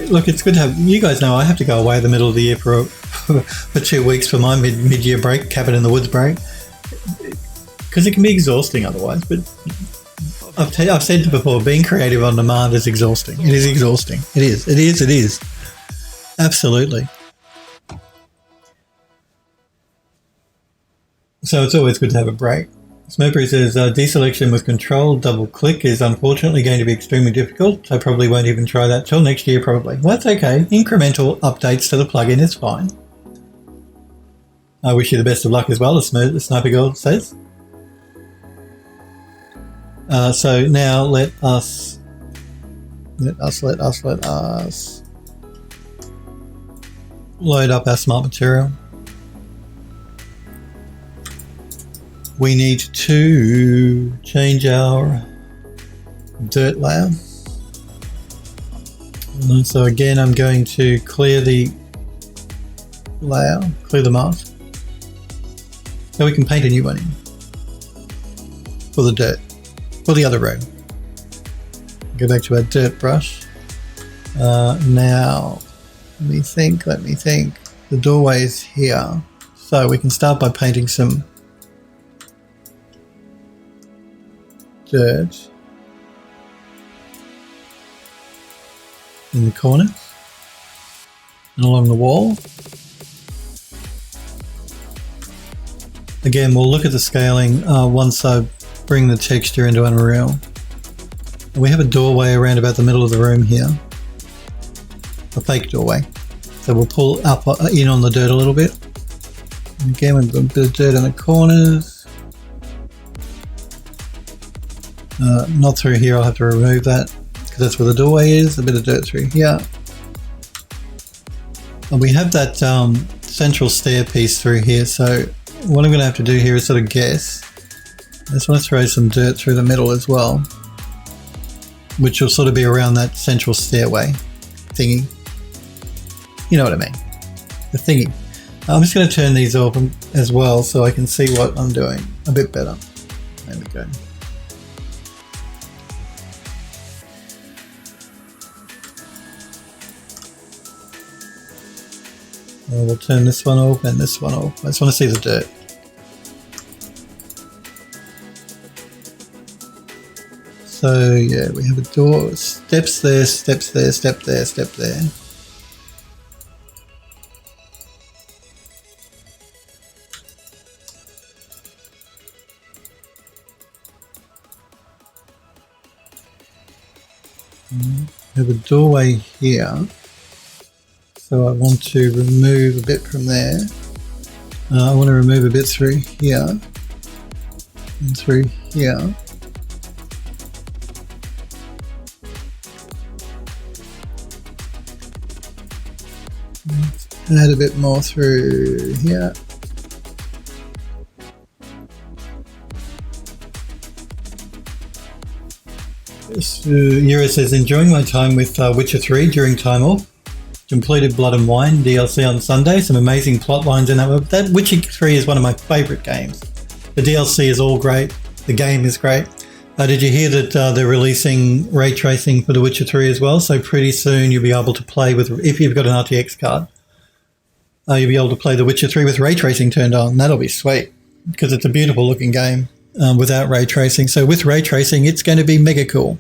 Look, it's good to have... You guys know I have to go away in the middle of the year for 2 weeks for my mid-year break, cabin in the woods break. Because it can be exhausting otherwise, but I've said it before, being creative on demand is exhausting. It is exhausting. It is. Absolutely. So it's always good to have a break. Smokery says, deselection with control double click is unfortunately going to be extremely difficult. So I probably won't even try that till next year probably. Well, that's okay. Incremental updates to the plugin is fine. I wish you the best of luck as well, as Sniper Girl says. So now let us load up our smart material. We need to change our dirt layer. And so again, I'm going to clear the layer, clear the mask, so we can paint a new one in for the dirt, for the other row. Go back to our dirt brush. Now, let me think. The doorway is here. So we can start by painting some dirt in the corner and along the wall. Again, we'll look at the scaling once I bring the texture into Unreal. We have a doorway around about the middle of the room here, a fake doorway. So we'll pull up in on the dirt a little bit. And again, we've got a bit of dirt in the corners. Not through here, I'll have to remove that because that's where the doorway is, a bit of dirt through here. And we have that central stair piece through here, so what I'm going to have to do here is sort of guess. I just want to throw some dirt through the middle as well, which will sort of be around that central stairway thingy. You know what I mean, the thingy. I'm just going to turn these off as well so I can see what I'm doing a bit better. There we go. We'll turn this one off and this one off. I just want to see the dirt. So yeah, we have a door, steps there, step there, step there. We have a doorway here. So I want to remove a bit from there. I want to remove a bit through here and through here. Add a bit more through here. Euro says, enjoying my time with Witcher 3 during time off. Completed Blood and Wine DLC on Sunday. Some amazing plot lines in that. That Witcher 3 is one of my favourite games. The DLC is all great. The game is great. Did you hear that they're releasing ray tracing for The Witcher 3 as well? So pretty soon you'll be able to play with, if you've got an RTX card, you'll be able to play The Witcher 3 with ray tracing turned on. That'll be sweet because it's a beautiful looking game without ray tracing. So with ray tracing, it's going to be mega cool.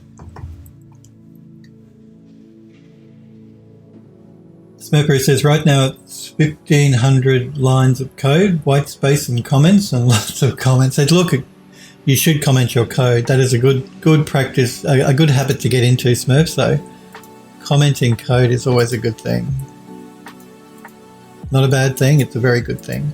Smoker says right now it's 1,500 lines of code, white space and comments, and lots of comments. Said, look, you should comment your code. That is a good practice, a good habit to get into, Smurf. So commenting code is always a good thing. Not a bad thing, it's a very good thing.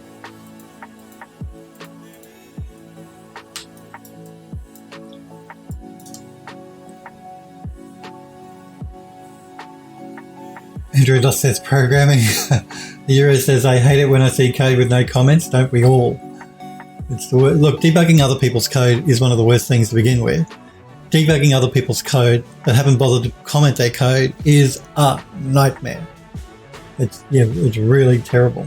Andrew Lost says programming. The Euro says, I hate it when I see code with no comments. Don't we all? It's the word. Look, debugging other people's code is one of the worst things to begin with. Debugging other people's code that haven't bothered to comment their code is a nightmare. It's really terrible.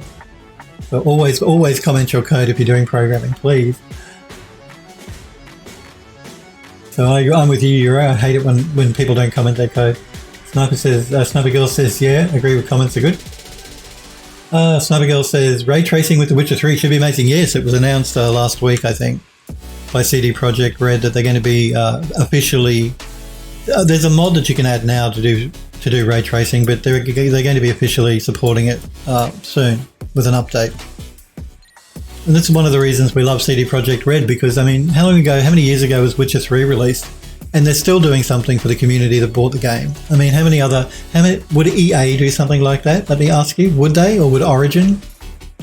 So always comment your code if you're doing programming, please. So I'm with you, Euro. I hate it when people don't comment their code. Sniper Girl says, yeah, agree with comments are good. Sniper Girl says, ray tracing with The Witcher 3 should be amazing. Yes, it was announced last week, I think, by CD Projekt Red that they're going to be officially... there's a mod that you can add now to do ray tracing, but they're going to be officially supporting it soon with an update. And that's one of the reasons we love CD Projekt Red, because, I mean, how many years ago was Witcher 3 released? And they're still doing something for the community that bought the game. I mean, would EA do something like that? Let me ask you, would they, or would Origin?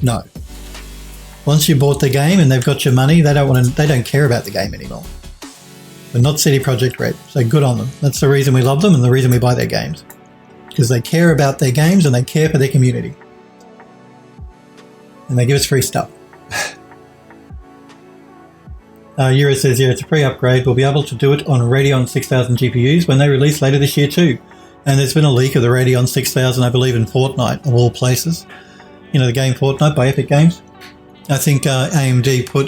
No. Once you bought the game and they've got your money, they don't care about the game anymore. But not CD Projekt Red, so good on them. That's the reason we love them and the reason we buy their games. Because they care about their games and they care for their community. And they give us free stuff. Euro says, yeah, it's a free upgrade. We'll be able to do it on Radeon 6000 GPUs when they release later this year too. And there's been a leak of the Radeon 6000, I believe, in Fortnite, of all places. You know, the game Fortnite by Epic Games. I think AMD put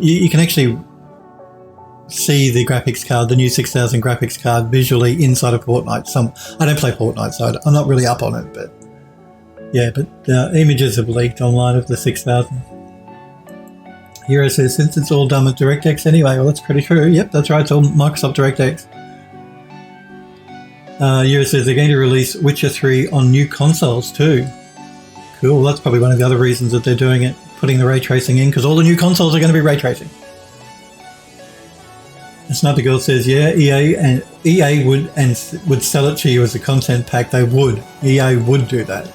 you can actually see the graphics card, the new 6000 graphics card, visually inside of Fortnite. I don't play Fortnite, so I'm not really up on it, but yeah, but images have leaked online of the 6000. Hero says, since it's all done with DirectX anyway, well, that's pretty true. Yep, that's right, it's all Microsoft DirectX. Hero says they're going to release Witcher 3 on new consoles too. Cool, that's probably one of the other reasons that they're doing it, putting the ray tracing in, because all the new consoles are going to be ray tracing. And Sniper Girl says, yeah, EA would sell it to you as a content pack. They would. EA would do that.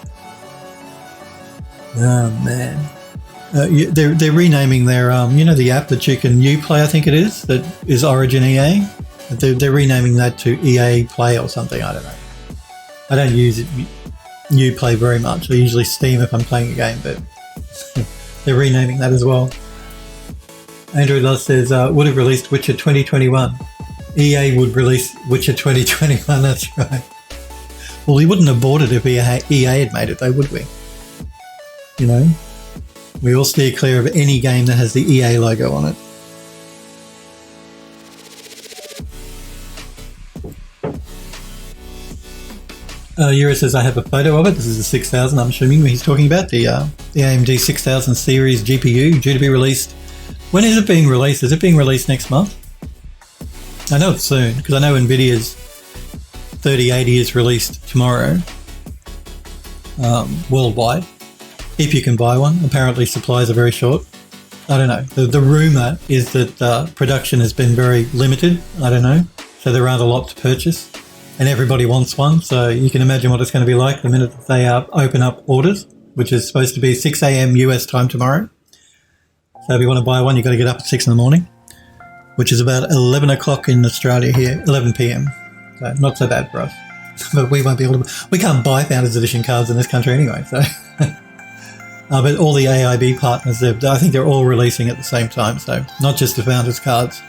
Oh, man. They're renaming their, the app that you can Uplay, I think it is, that is Origin EA. They're renaming that to EA Play or something, I don't know. I don't use it, Uplay very much. I usually Steam if I'm playing a game, but they're renaming that as well. Andrew Love says, would have released Witcher 2021. EA would release Witcher 2021, that's right. Well, we wouldn't have bought it if EA had made it, though, would we? You know? We all steer clear of any game that has the EA logo on it. Euro says, I have a photo of it. This is the 6000, I'm assuming he's talking about. The AMD 6000 series GPU due to be released. When is it being released? Is it being released next month? I know it's soon, because I know NVIDIA's 3080 is released tomorrow. Worldwide. If you can buy one. Apparently supplies are very short. I don't know. The rumour is that production has been very limited. I don't know. So there aren't a lot to purchase. And everybody wants one. So you can imagine what it's going to be like the minute that they open up orders, which is supposed to be 6 a.m. US time tomorrow. So if you want to buy one, you've got to get up at 6 in the morning, which is about 11 o'clock in Australia here, 11 p.m. So not so bad for us. But we won't be able to... We can't buy Founders Edition cards in this country anyway, so... but all the AIB partners, I think they're all releasing at the same time, so not just the Founders cards,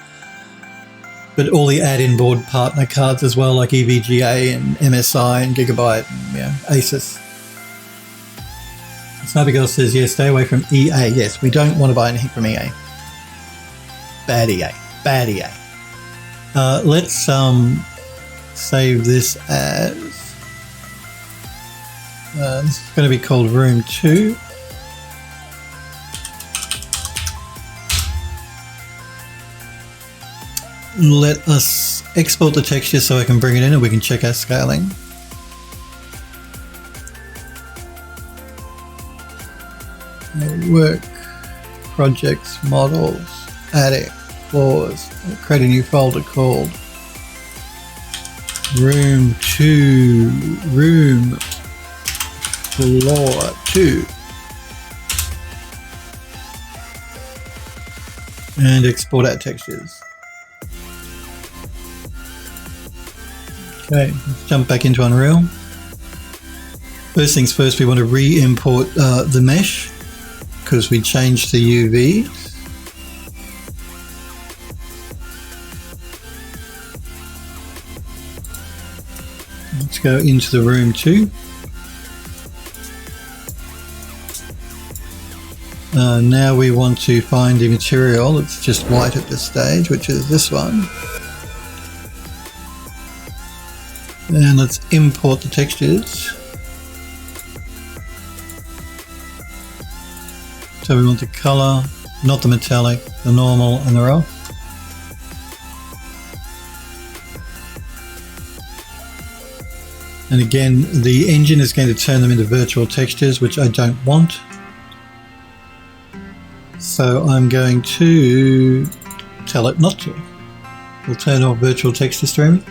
but all the add-in board partner cards as well, like EVGA and MSI and Gigabyte and Asus. Sniper Girl says, yeah, stay away from EA. Yes, we don't want to buy anything from EA. Bad EA. Bad EA. Let's save this as... this is going to be called Room 2. Let us export the texture so I can bring it in and we can check our scaling. Work, projects, models, attic, floors. Create a new folder called Room 2, Room Floor 2. And export our textures. Okay, let's jump back into Unreal. First things first, we want to re-import the mesh because we changed the UV. Let's go into the Room 2. Now we want to find the material. It's just white at this stage, which is this one. And let's import the textures. So we want the color, not the metallic, the normal and the rough. And again, the engine is going to turn them into virtual textures, which I don't want. So I'm going to tell it not to. We'll turn off virtual texture streaming.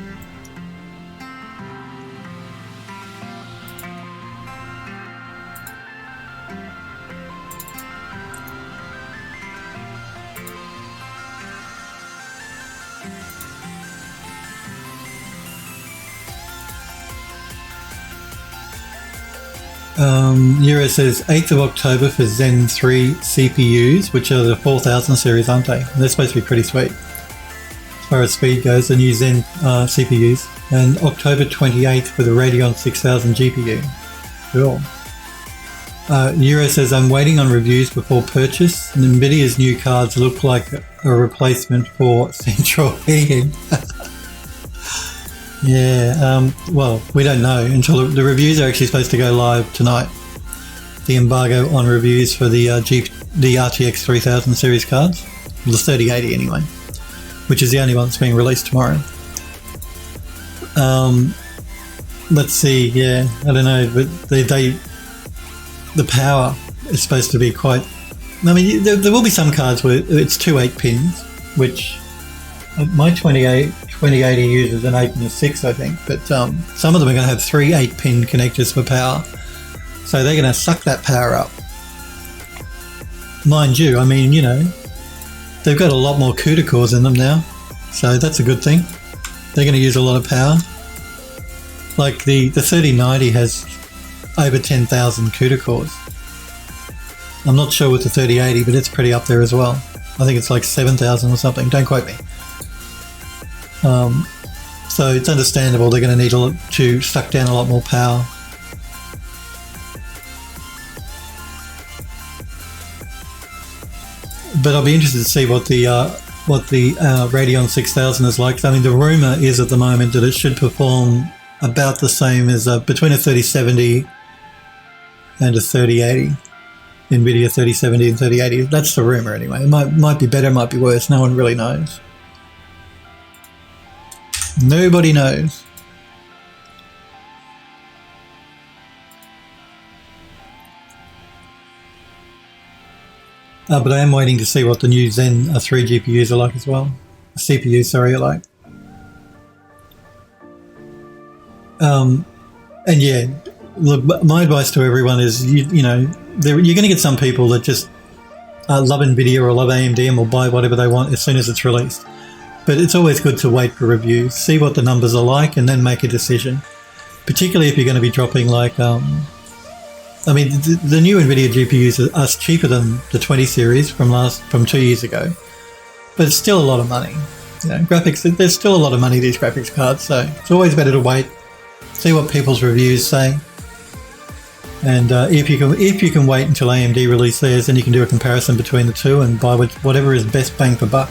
Euro says 8th of October for Zen 3 CPUs, which are the 4000 series, aren't they? They're supposed to be pretty sweet as far as speed goes, the new Zen CPUs. And October 28th for the Radeon 6000 GPU. Cool. Euro says, I'm waiting on reviews before purchase. And NVIDIA's new cards look like a replacement for central heating. Yeah, well, we don't know until the reviews are actually supposed to go live tonight. The embargo on reviews for the RTX 3000 series cards, the 3080 anyway, which is the only one that's being released tomorrow. Let's see, yeah, I don't know, but the power is supposed to be quite. I mean, there will be some cards where it's 2 8-pins, which my 2080 uses an 8 and a 6, I think, but some of them are going to have 3 8-pin connectors for power, so they're going to suck that power up. Mind you, I mean, you know, they've got a lot more CUDA cores in them now, so that's a good thing. They're going to use a lot of power. Like the 3090 has over 10,000 CUDA cores. I'm not sure with the 3080, but it's pretty up there as well. I think it's like 7,000 or something, don't quote me. So it's understandable they're going to need to suck down a lot more power. But I'll be interested to see what the Radeon 6000 is like. I mean, the rumor is at the moment that it should perform about the same as between a 3070 and a 3080. NVIDIA 3070 and 3080. That's the rumor anyway. It might be better, might be worse. No one really knows. Nobody knows. But I am waiting to see what the new Zen 3 GPUs are like as well. CPUs, sorry, are like. And yeah, look, my advice to everyone is, you know, you're going to get some people that just love NVIDIA or love AMD and will buy whatever they want as soon as it's released. But it's always good to wait for reviews, see what the numbers are like, and then make a decision. Particularly if you're going to be dropping like, I mean, the new NVIDIA GPUs are cheaper than the 20 series from 2 years ago, but it's still a lot of money. You know, graphics, there's still a lot of money these graphics cards, so it's always better to wait, see what people's reviews say, and if you can wait until AMD release theirs, then you can do a comparison between the two and buy whatever is best bang for buck.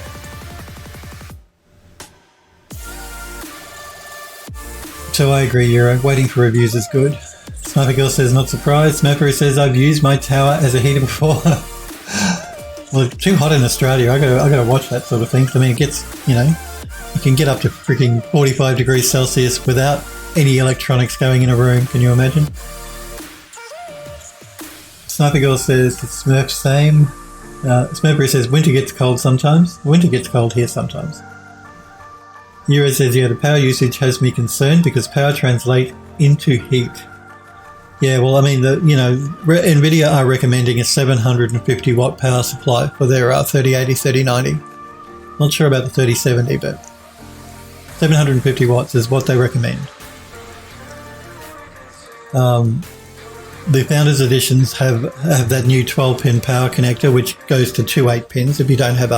So I agree, Euro. Waiting for reviews is good. Sniper Girl says, not surprised. Smurfer says, I've used my tower as a heater before. Well, it's too hot in Australia. I gotta watch that sort of thing. I mean, it gets, you know, you can get up to freaking 45 degrees Celsius without any electronics going in a room. Can you imagine? Sniper Girl says, it's Smurf same. Smurfer says, winter gets cold sometimes. Winter gets cold here sometimes. Euro says, yeah, the power usage has me concerned because power translates into heat. Yeah, well, I mean, NVIDIA are recommending a 750 watt power supply for their 3080, 3090. Not sure about the 3070, but 750 watts is what they recommend. The Founders Editions have that new 12-pin power connector, which goes to 2 8-pins. If you don't have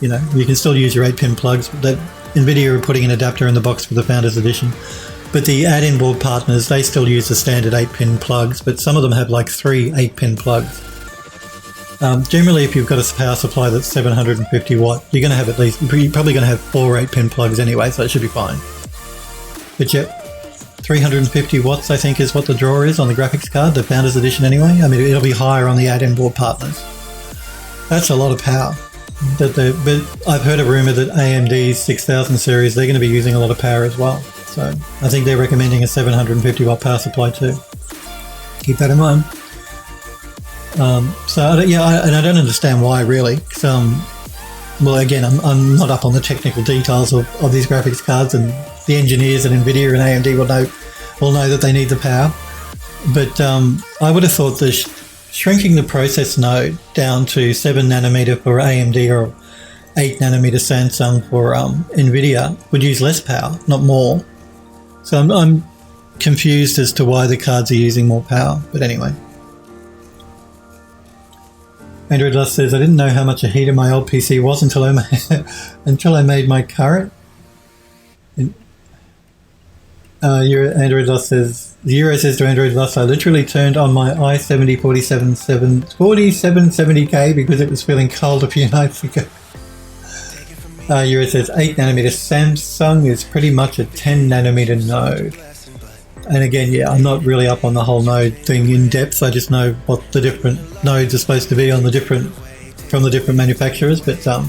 you can still use your 8-pin plugs. That NVIDIA are putting an adapter in the box for the Founders Edition. But the add-in board partners, they still use the standard 8-pin plugs, but some of them have like 3 8-pin plugs. Generally, if you've got a power supply that's 750 watt, you're going to have you're probably going to have 4 8-pin plugs anyway, so it should be fine. But yeah, 350 watts I think is what the draw is on the graphics card, the Founders Edition anyway. I mean, it'll be higher on the add-in board partners. That's a lot of power. But I've heard a rumour that AMD's 6000 series, they're going to be using a lot of power as well. So I think they're recommending a 750 watt power supply too. Keep that in mind. I don't understand why really. Well, again, I'm not up on the technical details of these graphics cards, and the engineers at NVIDIA and AMD will know that they need the power. But I would have thought that shrinking the process node down to 7 nanometer for AMD or 8 nanometer Samsung for NVIDIA would use less power, not more. So I'm confused as to why the cards are using more power. But anyway. Android Lust says, I didn't know how much a heater my old PC was until I made my current. Android Lust says, the Euro says to Android Lust, I literally turned on my i70 4770K because it was feeling cold a few nights ago. Euro says 8 nanometer Samsung is pretty much a 10 nanometer node. And again, yeah, I'm not really up on the whole node thing in depth. I just know what the different nodes are supposed to be on from the different manufacturers. But so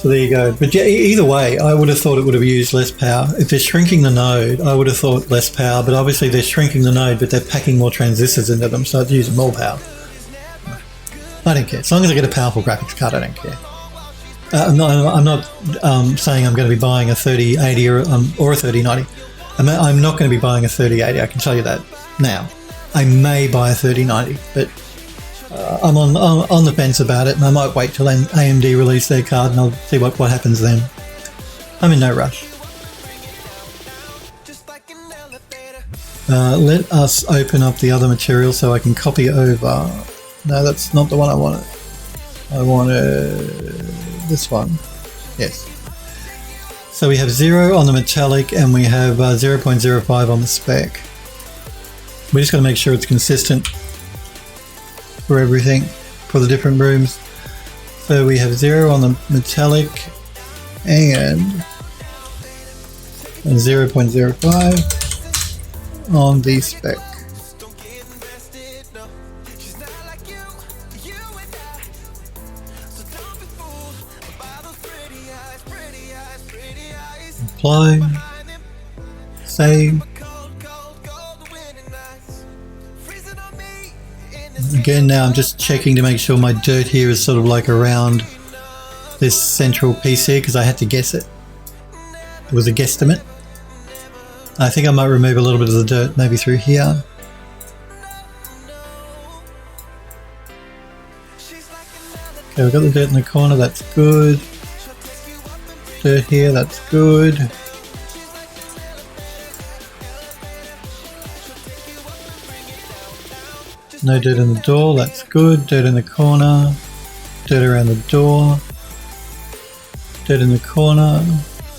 there you go. But yeah, either way, I would have thought it would have used less power. If they're shrinking the node, I would have thought less power. But obviously they're shrinking the node, but they're packing more transistors into them, so it's using more power. I don't care. As long as I get a powerful graphics card, I don't care. I'm not saying I'm going to be buying a 3080 or a 3090. I'm not going to be buying a 3080, I can tell you that now. I may buy a 3090, but I'm on the fence about it, and I might wait till AMD release their card and I'll see what happens then. I'm in no rush. Let us open up the other material so I can copy over. No, that's not the one I wanted. I wanted this one. Yes. So we have 0 on the metallic and we have 0.05 on the spec. We just got to make sure it's consistent for everything, for the different rooms. So we have 0 on the metallic and 0.05 on the spec. Apply, save. Again, now I'm just checking to make sure my dirt here is sort of like around this central piece here, because I had to guess it. It was a guesstimate. I think I might remove a little bit of the dirt maybe through here. Okay, we've got the dirt in the corner, that's good. Dirt here, that's good. No dirt in the door, that's good. Dirt in the corner. Dirt around the door. Dirt in the corner.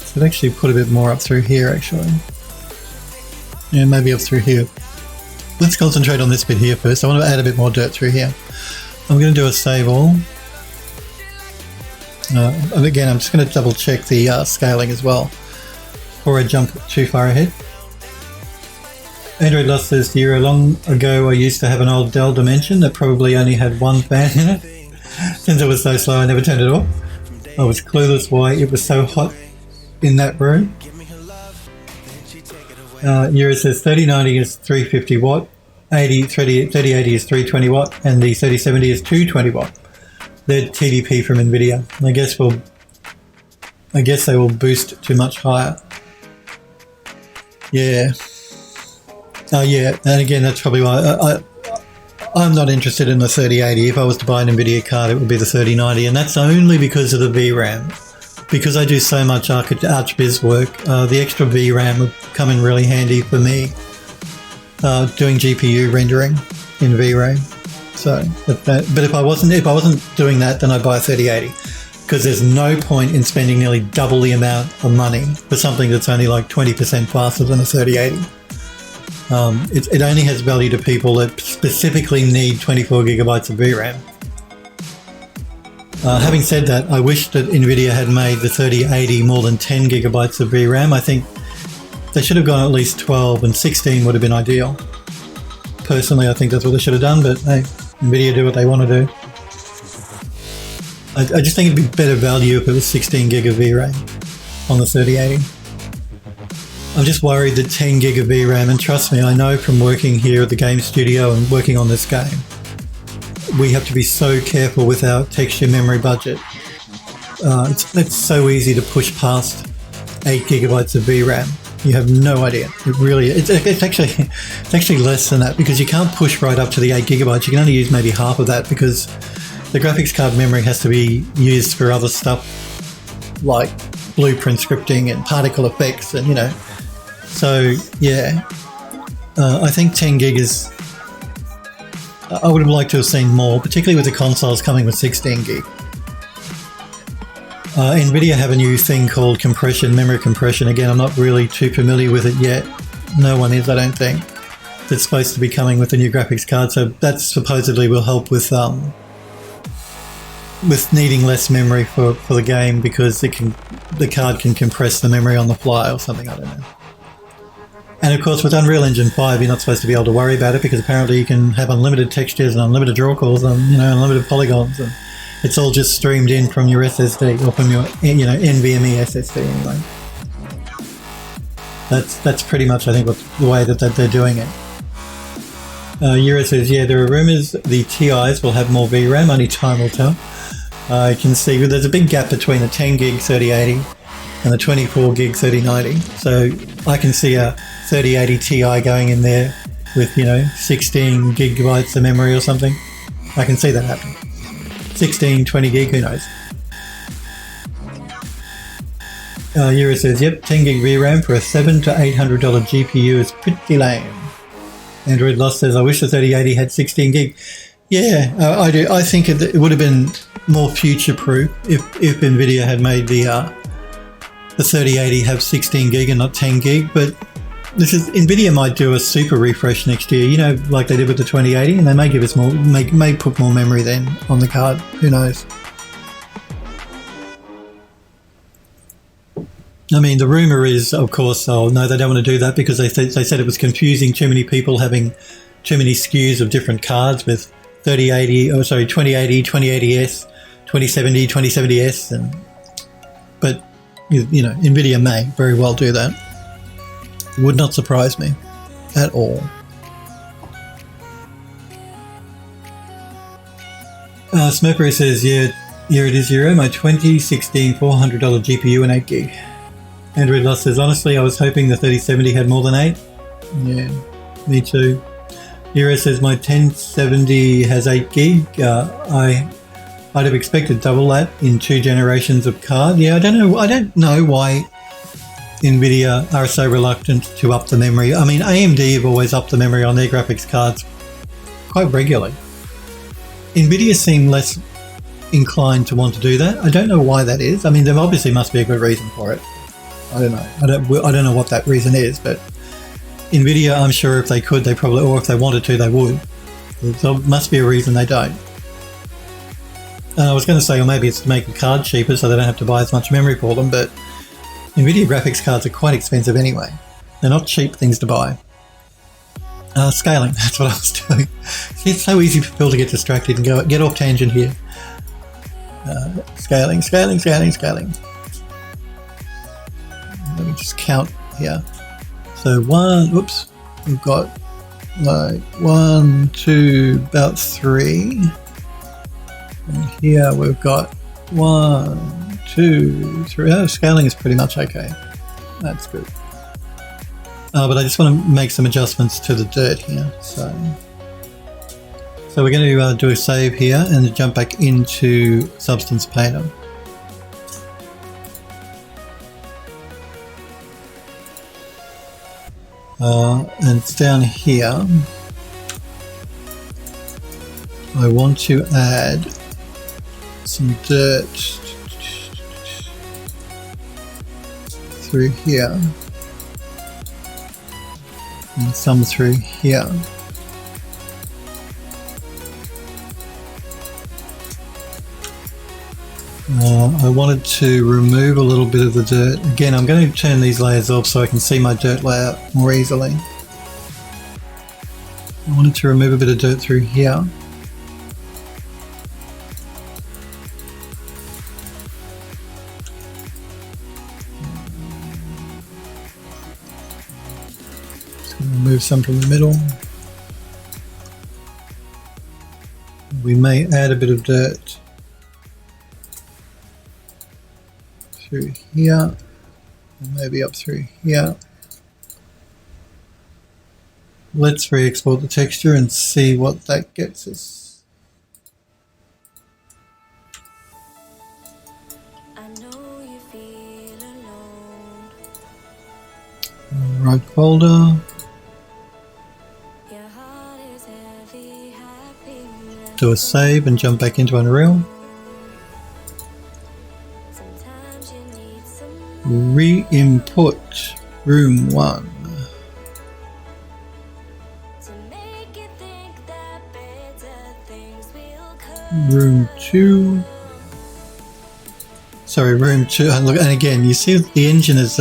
Should actually put a bit more up through here actually. Yeah, maybe up through here. Let's concentrate on this bit here first. I want to add a bit more dirt through here. I'm going to do a save all. And again, I'm just going to double check the scaling as well before I jump too far ahead. Android Lust says, Euro, long ago I used to have an old Dell Dimension that probably only had one fan in it. Since it was so slow, I never turned it off. I was clueless why it was so hot in that room. Euro says 3090 is 350 watt, 3080 is 320 watt, and the 3070 is 220 watt. They're TDP from NVIDIA. I guess they will boost to much higher. Yeah. Yeah, and again, that's probably why I'm not interested in the 3080. If I was to buy an NVIDIA card, it would be the 3090, and that's only because of the VRAM. Because I do so much ArchViz work, the extra VRAM would come in really handy for me doing GPU rendering in VRAM. So, but if I wasn't doing that, then I'd buy a 3080, because there's no point in spending nearly double the amount of money for something that's only like 20% faster than a 3080. It only has value to people that specifically need 24 gigabytes of VRAM. Having said that, I wish that NVIDIA had made the 3080 more than 10 gigabytes of VRAM. I think they should have gone at least 12, and 16 would have been ideal. Personally, I think that's what they should have done, but hey, NVIDIA do what they want to do. I just think it'd be better value if it was 16 gig of VRAM on the 3080. I'm just worried that 10 gig of VRAM, and trust me, I know from working here at the game studio and working on this game, we have to be so careful with our texture memory budget. It's so easy to push past 8 gigabytes of VRAM. You have no idea. It really, it's actually less than that, because you can't push right up to the 8 gigabytes. You can only use maybe half of that because the graphics card memory has to be used for other stuff like blueprint scripting and particle effects, and so yeah, I think 10 gig is, I would have liked to have seen more, particularly with the consoles coming with 16 gig. NVIDIA have a new thing called compression, memory compression. Again, I'm not really too familiar with it yet. No one is, I don't think. That's supposed to be coming with the new graphics card, so that supposedly will help with needing less memory for the game, because the card can compress the memory on the fly or something, I don't know. And of course, with Unreal Engine 5, you're not supposed to be able to worry about it, because apparently you can have unlimited textures and unlimited draw calls and unlimited polygons, and it's all just streamed in from your SSD or from your NVMe SSD anyway. That's pretty much, I think, the way that they're doing it. Euro says, yeah, there are rumours the TIs will have more VRAM, only time will tell. I can see there's a big gap between the 10 gig 3080 and the 24 gig 3090. So I can see a 3080 Ti going in there with 16 gigabytes of memory or something. I can see that happening. 16, 20 gig, who knows? Euro says, yep, 10 gig VRAM for a $700 to $800 GPU is pretty lame. Android Lost says, I wish the 3080 had 16 gig. Yeah, I do. I think it would have been more future-proof if NVIDIA had made the 3080 have 16 gig and not 10 gig, but NVIDIA might do a super refresh next year, like they did with the 2080, and they may give us more, may put more memory then on the card. Who knows? I mean, the rumor is, of course, oh no, they don't want to do that because they said it was confusing too many people having too many SKUs of different cards with 2080, 2080S, 2070, 2070S, but NVIDIA may very well do that. It would not surprise me at all. Smurfero says, yeah, here it is, Euro, my 2016 $400 GPU and 8 gig. Android Lost says, honestly, I was hoping the 3070 had more than 8. Yeah, me too. Euro says, my 1070 has 8 gig. I'd have expected double that in 2 generations of card. Yeah, I don't know why NVIDIA are so reluctant to up the memory. I mean, AMD have always upped the memory on their graphics cards quite regularly. NVIDIA seem less inclined to want to do that. I don't know why that is. I mean, there obviously must be a good reason for it. I don't know. I don't know what that reason is, but NVIDIA, I'm sure if they could, they probably, or if they wanted to, they would. There must be a reason they don't. I was going to say, or maybe it's to make the card cheaper so they don't have to buy as much memory for them, but NVIDIA graphics cards are quite expensive anyway. They're not cheap things to buy. Scaling, that's what I was doing. It's so easy for people to get distracted and get off tangent here. Scaling. Let me just count here. So we've got like 1, 2, about 3. And here we've got 1, 2, 3. Oh, scaling is pretty much okay. That's good. But I just want to make some adjustments to the dirt here. So we're going to do a save here and jump back into Substance Painter. And it's down here. I want to add some dirt through here. and some through here. I wanted to remove a little bit of the dirt. Again, I'm going to turn these layers off so I can see my dirt layout more easily. I wanted to remove a bit of dirt through here. Just going to remove some from the middle. We may add a bit of dirt through here, and maybe up through here. Let's re-export the texture and see what that gets us. I know you feel alone. Right folder. Your heart is heavy, happiness. Do a save and jump back into Unreal. Sometimes you need some Re-input room 1. to make you think that better things will come. Room 2. Sorry, room 2. And look, and again, you see the engine is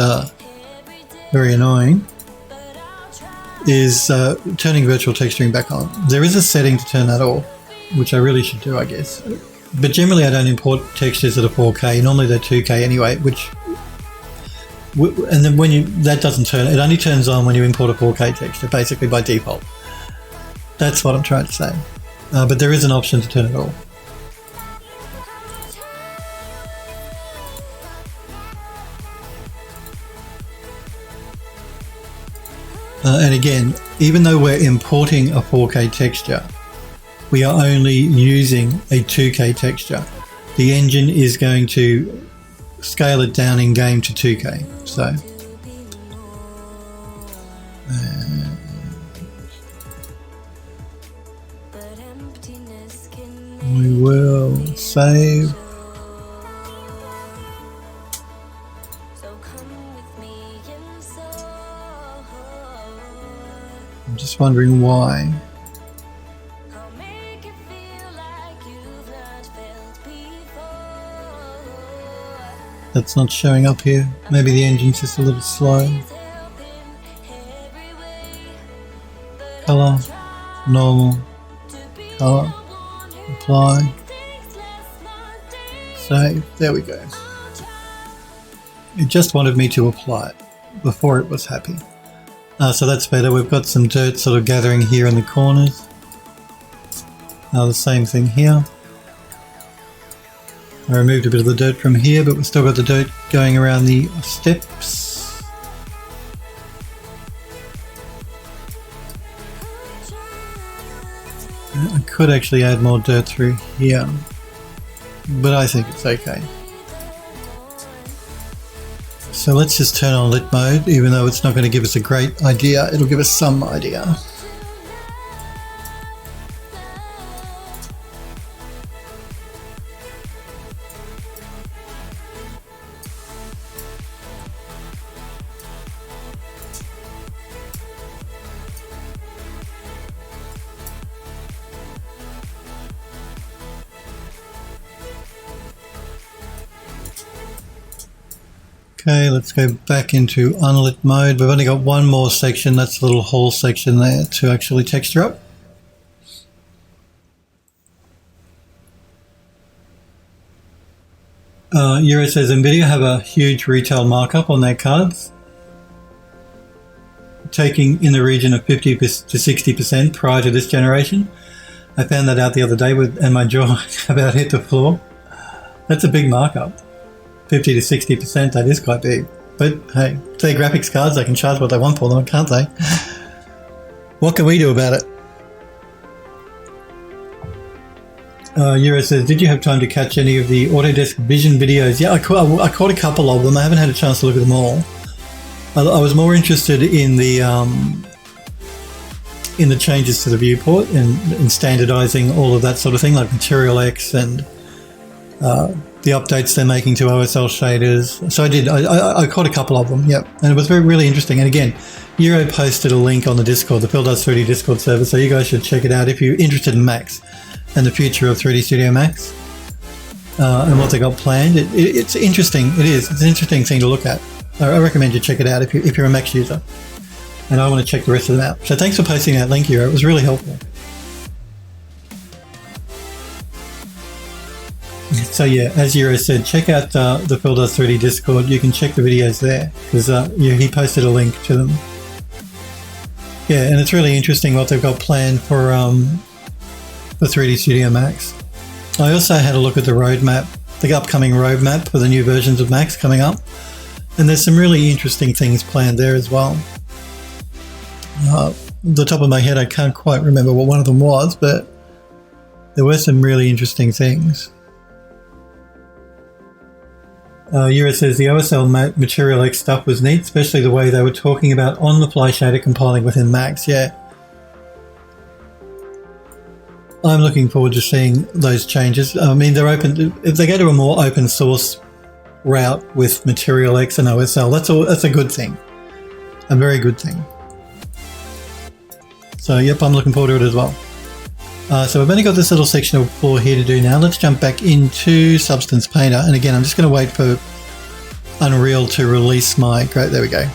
very annoying. But I'll try. Is turning virtual texturing back on. There is a setting to turn that off, which I really should do, I guess. But generally I don't import textures that are 4K. Normally they're 2K anyway, and then when that doesn't turn, it only turns on when you import a 4K texture, basically by default. That's what I'm trying to say. But there is an option to turn it off. And again, even though we're importing a 4K texture, we are only using a 2K texture. The engine is going to scale it down in game to 2K. So, But emptiness can we will save. so come with me and so I'm just wondering why. I'll make you feel like you've not felt before. That's not showing up here. Maybe the engine's just a little slow. It's helping every way. But Color, normal, to be color, the one who apply, thinks less Monday. save. There we go. I'll try. It just wanted me to apply it before it was happy. So that's better. We've got some dirt sort of gathering here in the corners. The same thing here. I removed a bit of the dirt from here, but we've still got the dirt going around the steps. I could actually add more dirt through here, but I think it's okay. So let's just turn on lit mode, even though it's not going to give us a great idea, it'll give us some idea. Okay, let's go back into unlit mode. We've only got one more section, that's the little hole section there to actually texture up. Euro says Nvidia have a huge retail markup on their cards, taking in the region of 50 to 60% prior to this generation. I found that out the other day and my jaw about hit the floor. That's a big markup. 50 to 60%, that is quite big. But hey, it's their graphics cards, they can charge what they want for them, can't they? What can we do about it? Euro says, did you have time to catch any of the Autodesk Vision videos? Yeah, I caught a couple of them. I haven't had a chance to look at them all. I was more interested in the changes to the viewport and standardizing all of that sort of thing, like Material X and the updates they're making to OSL shaders. So I caught a couple of them, yep. And it was really interesting. And again, Euro posted a link on the Discord, the Phil Does 3D Discord server, so you guys should check it out if you're interested in Max and the future of 3D Studio Max and what they got planned. It's interesting. It is. It's an interesting thing to look at. I recommend you check it out if you're a Max user. And I want to check the rest of them out. So thanks for posting that link, Euro. It was really helpful. So yeah, as Euro said, check out the Phil Does 3D Discord. You can check the videos there because he posted a link to them. Yeah, and it's really interesting what they've got planned for the 3D Studio Max. I also had a look at the roadmap, the upcoming roadmap for the new versions of Max coming up, and there's some really interesting things planned there as well. The top of my head, I can't quite remember what one of them was, but there were some really interesting things. Euro says the OSL Material X stuff was neat, especially the way they were talking about on-the-fly shader compiling within Max. Yeah, I'm looking forward to seeing those changes. I mean, they're open. If they go to a more open source route with Material X and OSL, that's a good thing, a very good thing. So yep, I'm looking forward to it as well. So I've only got this little section of floor here to do now. Let's jump back into Substance Painter. And again, I'm just going to wait for Unreal to release my... Great, there we go.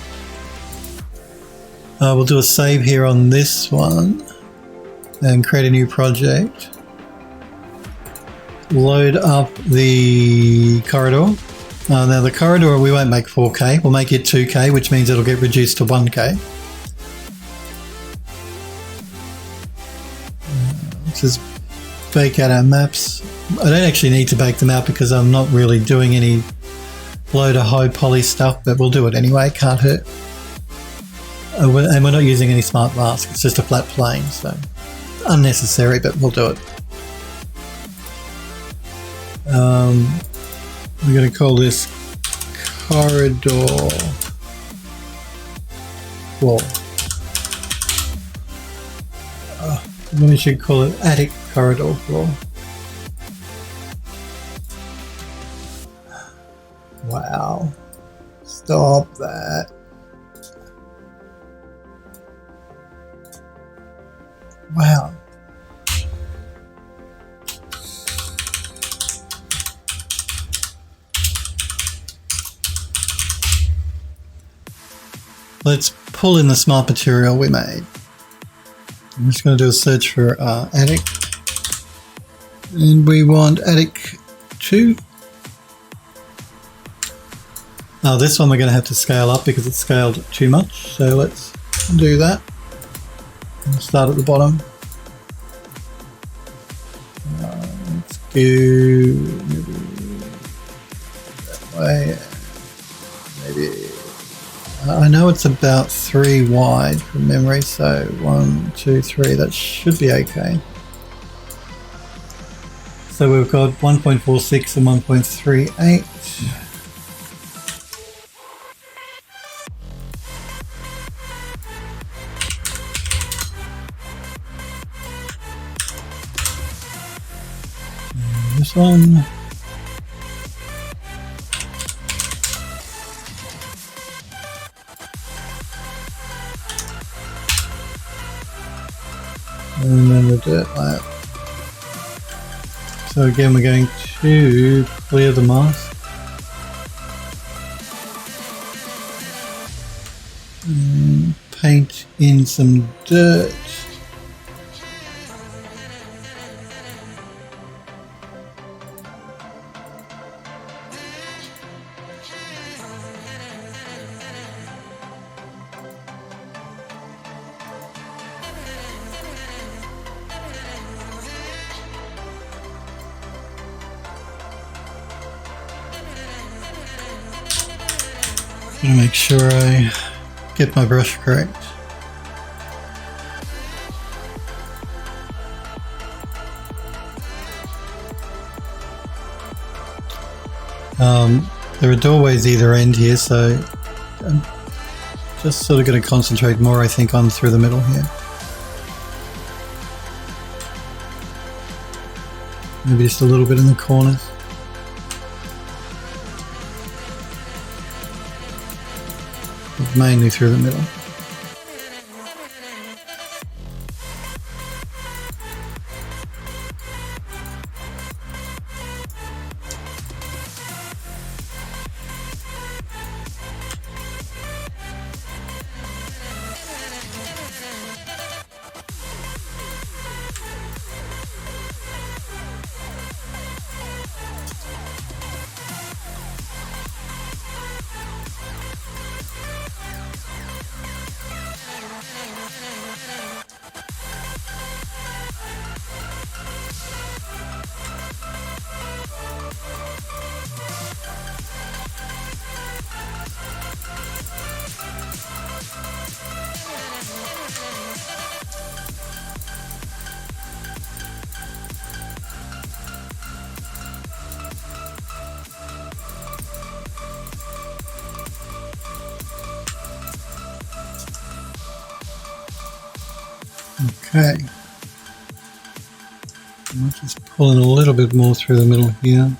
We'll do a save here on this one and create a new project. Load up the corridor. Now the corridor, we won't make 4K. We'll make it 2K, which means it'll get reduced to 1K. Just bake out our maps. I don't actually need to bake them out because I'm not really doing any low to high poly stuff, but we'll do it anyway, can't hurt. And we're not using any smart mask, it's just a flat plane, so unnecessary, but we'll do it. We're going to call this corridor wall. Then we should call it attic corridor floor. Wow. Stop that. Wow. Let's pull in the smart material we made. I'm just going to do a search for attic, and we want attic 2. Now this one we're going to have to scale up because it's scaled too much, so let's do that. We'll start at the bottom. Let's go maybe that way, maybe. I know it's about 3 wide from memory, so 1, 2, 3, that should be okay. So we've got 1.46 and 1.38. And this one. And then the dirt lap. So again, we're going to clear the mask. And paint in some dirt. I'm gonna make sure I get my brush correct. There are doorways either end here, so I'm just sort of going to concentrate more, I think, on through the middle here. Maybe just a little bit in the corners. mainly through the middle. Okay. I might just pull in a little bit more through the middle here.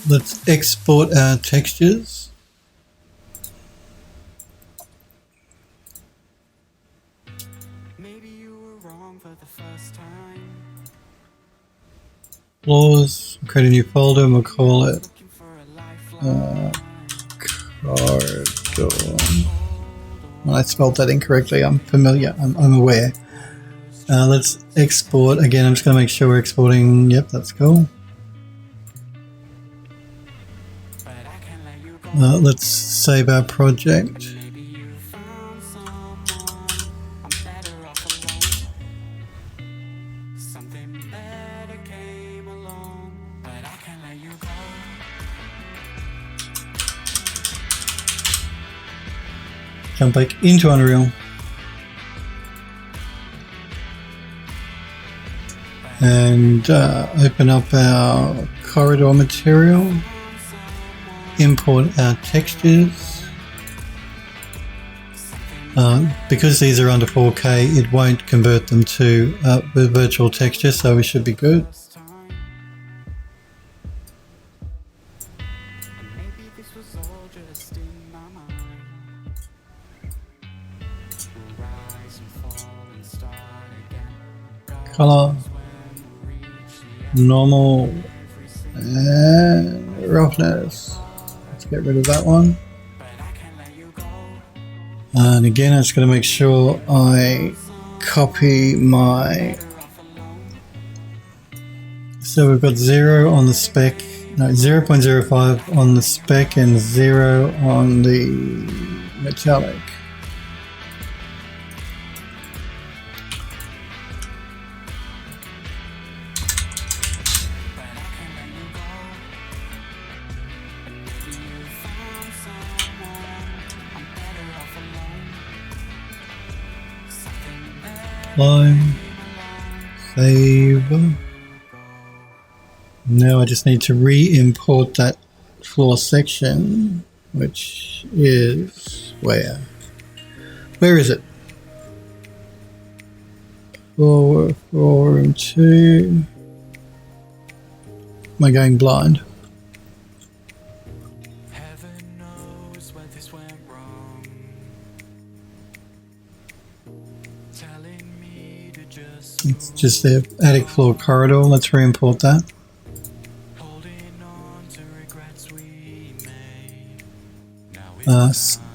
Let's export our textures. Maybe you were wrong for the first time. Floors. Create a new folder and we'll call it Looking for a lifeline. corridor. Well, I spelled that incorrectly. I'm familiar. I'm aware. Let's export. Again, I'm just going to make sure we're exporting. Yep, that's cool. But I can't let you go. Let's save our project. Maybe you found someone. I'm better off alone. Something better came along. But I can't let you go. Jump back into Unreal. And open up our corridor material. Import our textures. Because these are under 4K, it won't convert them to the virtual texture, so we should be good. First time. And maybe this was all just in my mind. We'll rise and fall and start again. Color, normal, and roughness. Let's get rid of that one. But I can't let you go. And again, I'm just going to make sure I copy my. So we've got 0 on the spec, no, 0.05 on the spec and 0 on the metallic. Line, save. Now I just need to re-import that floor section, which is where? Where is it? 4, 4, and 2. Am I going blind? Heaven knows where this went wrong. Telling me to just It's just the attic floor corridor. Let's re-import that. holding on to regrets we made. Now it's time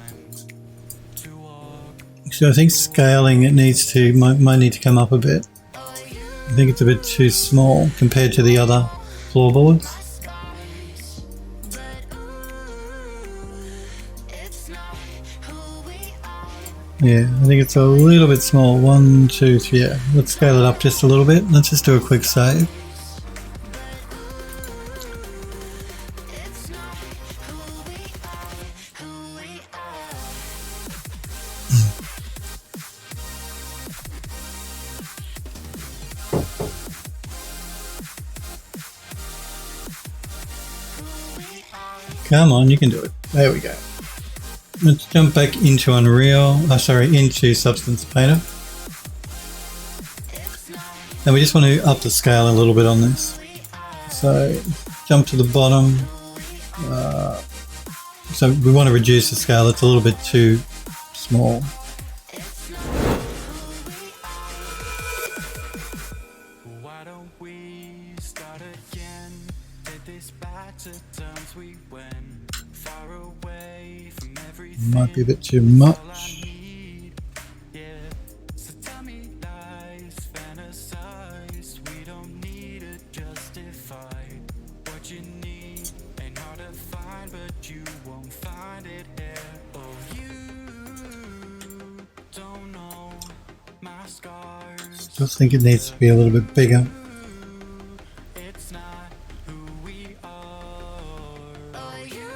to walk. So I think scaling it needs to might need to come up a bit. I think it's a bit too small compared to the other floorboards. Yeah, I think it's a little bit small. 1, 2, 3. Yeah, let's scale it up just a little bit. Let's just do a quick save. Come on, you can do it. There we go. Let's jump back into Unreal. Into Substance Painter. And we just want to up the scale a little bit on this. So jump to the bottom. So we want to reduce the scale. It's a little bit too small. Why don't we start again? Did this back to terms we went far away from everything. Might be a bit too much. So tell me lies, fantasize. We don't need to justify what you need. Ain't hard to find, but you won't find it here. Oh, you don't know my scars. Still think it needs to be a little bit bigger. It's not who we are. Oh, you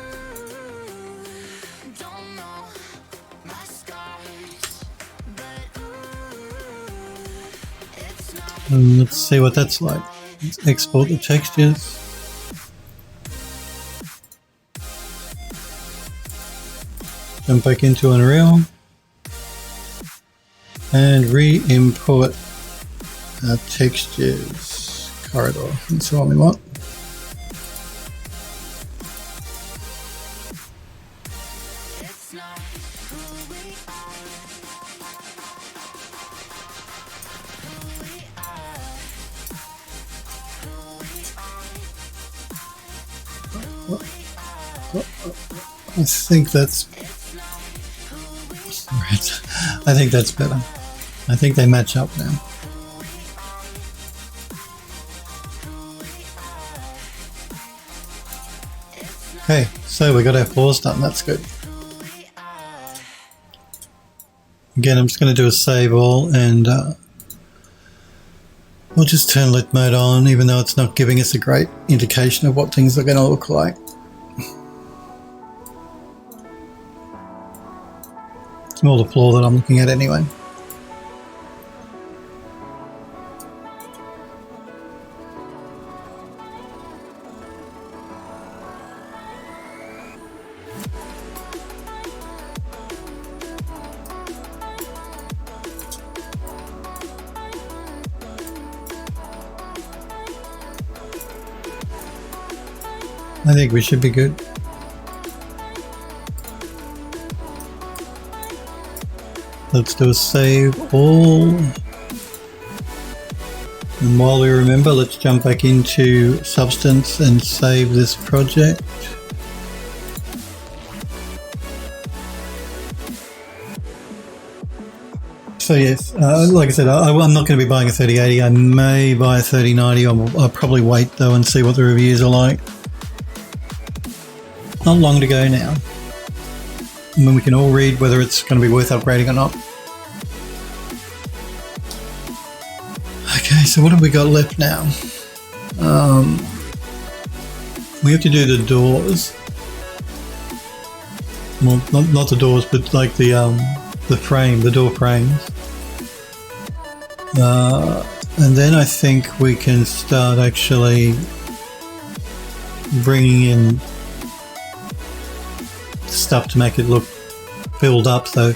don't know my scars, but ooh, it's not. And let's see what that's like. Let's export the textures. Jump back into Unreal and re-import our textures corridor. That's the one we want. It's not who we are. Who we are. Who we are. I think that's I think that's better. I think they match up now. Okay, so we got our floors done. That's good. Again, I'm just going to do a save all, and we'll just turn lit mode on, even though it's not giving us a great indication of what things are going to look like. It's more the floor that I'm looking at anyway. I think we should be good. Let's do a save all. And while we remember, let's jump back into Substance and save this project. So yes, like I said, I'm not going to be buying a 3080. I may buy a 3090. I'll probably wait though and see what the reviews are like. Not long to go now. And then we can all read whether it's going to be worth upgrading or not. Okay, so what have we got left now? We have to do the doors. Well, not the doors, but like the frame, the door frames. And then I think we can start actually bringing in stuff to make it look filled up. So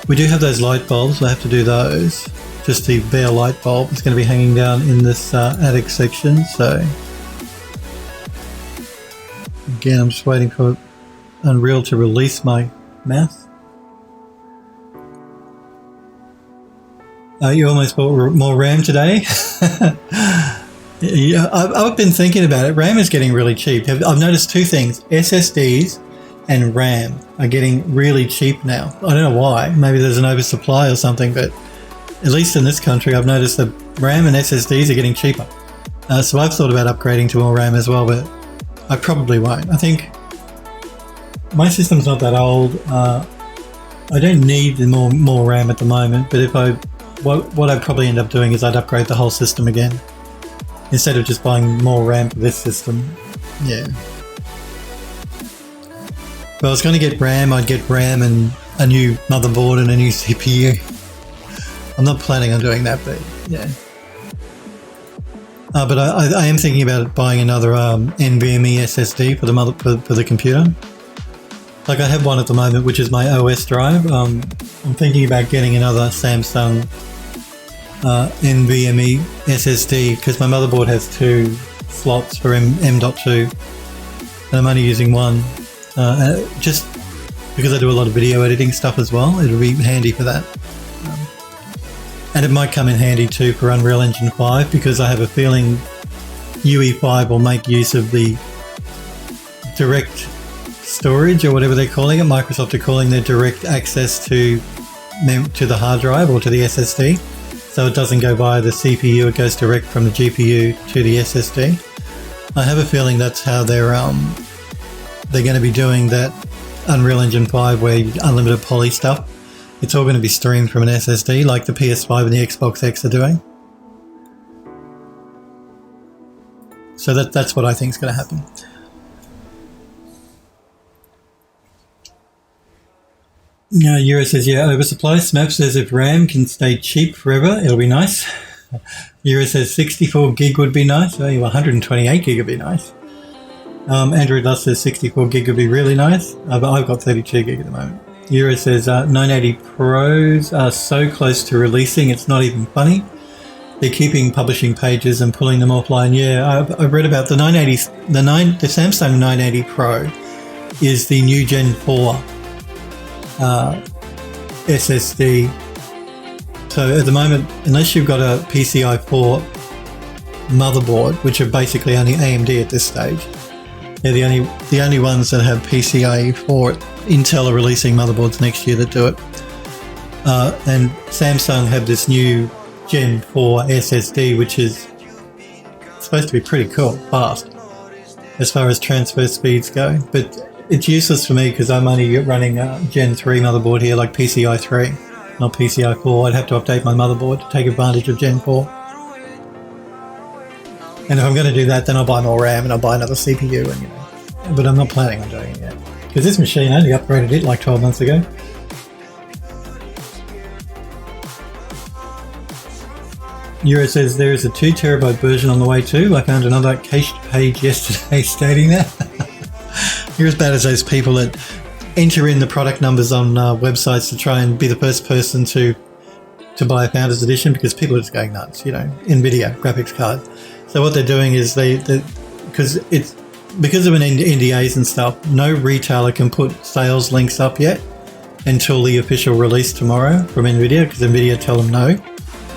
we do have those light bulbs. I have to do those. Just the bare light bulb is going to be hanging down in this attic section. So again, I'm just waiting for Unreal to release my mouse. You almost bought more RAM today. Yeah, I've been thinking about it. RAM is getting really cheap. I've noticed two things: SSDs and RAM are getting really cheap now. I don't know why. Maybe there's an oversupply or something, but at least in this country, I've noticed that RAM and SSDs are getting cheaper. So I've thought about upgrading to more RAM as well, but I probably won't. I think my system's not that old. I don't need more RAM at the moment, but if what I'd probably end up doing is I'd upgrade the whole system again instead of just buying more RAM for this system. Yeah. If I was going to get RAM, I'd get RAM and a new motherboard and a new CPU. I'm not planning on doing that, but yeah. But I am thinking about buying another NVMe SSD for the computer. Like I have one at the moment, which is my OS drive. I'm thinking about getting another Samsung NVMe SSD because my motherboard has 2 slots for M.2 and I'm only using one. Just because I do a lot of video editing stuff as well, it'll be handy for that. And it might come in handy too for Unreal Engine 5 because I have a feeling UE4 will make use of the direct storage or whatever they're calling it. Microsoft are calling their direct access to the hard drive or to the SSD. So it doesn't go via the CPU, it goes direct from the GPU to the SSD. I have a feeling that's how they're going to be doing that Unreal Engine 5 where unlimited poly stuff. It's all going to be streamed from an SSD like the PS5 and the Xbox X are doing. So that's what I think is going to happen. Euro says, yeah, oversupply. Smurf says if RAM can stay cheap forever, it'll be nice. Euro says 64 gig would be nice. Oh, 128 gig would be nice. Android Lust says 64 gig would be really nice. But I've got 32 gig at the moment. Euro says 980 Pros are so close to releasing, it's not even funny. They're keeping publishing pages and pulling them offline. Yeah, I've read about the 980, the Samsung 980 Pro is the new Gen 4 SSD. So at the moment, unless you've got a PCI 4 motherboard, which are basically only AMD at this stage, they're the only ones that have PCIe 4. Intel are releasing motherboards next year that do it. And Samsung have this new Gen 4 SSD, which is supposed to be pretty cool, fast, as far as transfer speeds go. But it's useless for me because I'm only running a Gen 3 motherboard here, like PCI 3, not PCI 4. I'd have to update my motherboard to take advantage of Gen 4. And if I'm going to do that, then I'll buy more RAM and I'll buy another CPU. But I'm not planning on doing it yet. Because this machine, I only upgraded it like 12 months ago. Euro says there is a 2 terabyte version on the way too. I found another cached page yesterday stating that. You're as bad as those people that enter in the product numbers on websites to try and be the first person to buy a Founders Edition because people are just going nuts, NVIDIA graphics card. So what they're doing is because of an NDAs and stuff, no retailer can put sales links up yet until the official release tomorrow from NVIDIA because NVIDIA tell them no.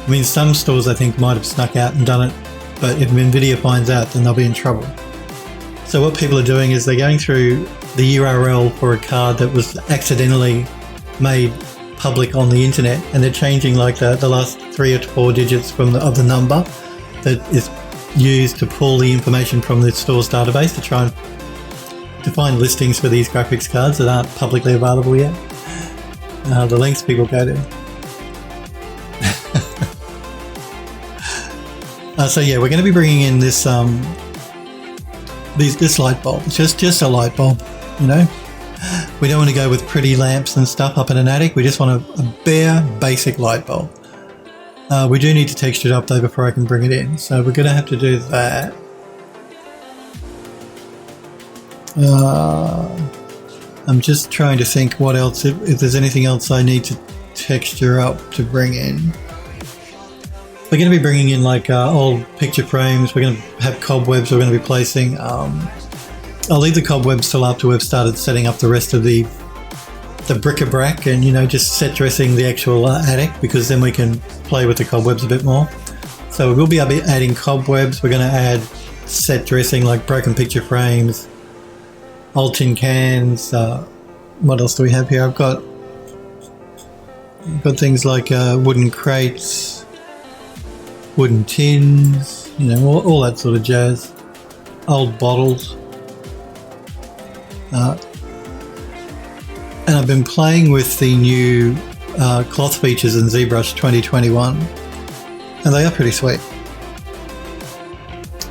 I mean, some stores I think might have snuck out and done it, but if NVIDIA finds out, then they'll be in trouble. So what people are doing is they're going through the URL for a card that was accidentally made public on the internet, and they're changing like the last 3 or 4 digits of the number that is used to pull the information from the store's database to try and to find listings for these graphics cards that aren't publicly available yet. The links people go to. So yeah, we're going to be bringing in this this light bulb. It's just a light bulb, We don't want to go with pretty lamps and stuff up in an attic. We just want a bare, basic light bulb. We do need to texture it up though before I can bring it in, so we're going to have to do that. I'm just trying to think what else, if there's anything else I need to texture up to bring in. We're going to be bringing in like old picture frames. We're going to have cobwebs we're going to be placing. I'll leave the cobwebs till after we've started setting up the rest of the bric-a-brac and, just set dressing the actual attic, because then we can play with the cobwebs a bit more. So we'll be adding cobwebs. We're going to add set dressing like broken picture frames, old tin cans. What else do we have here? I've got things like wooden crates, wooden tins, all that sort of jazz. Old bottles. And I've been playing with the new cloth features in ZBrush 2021, and they are pretty sweet.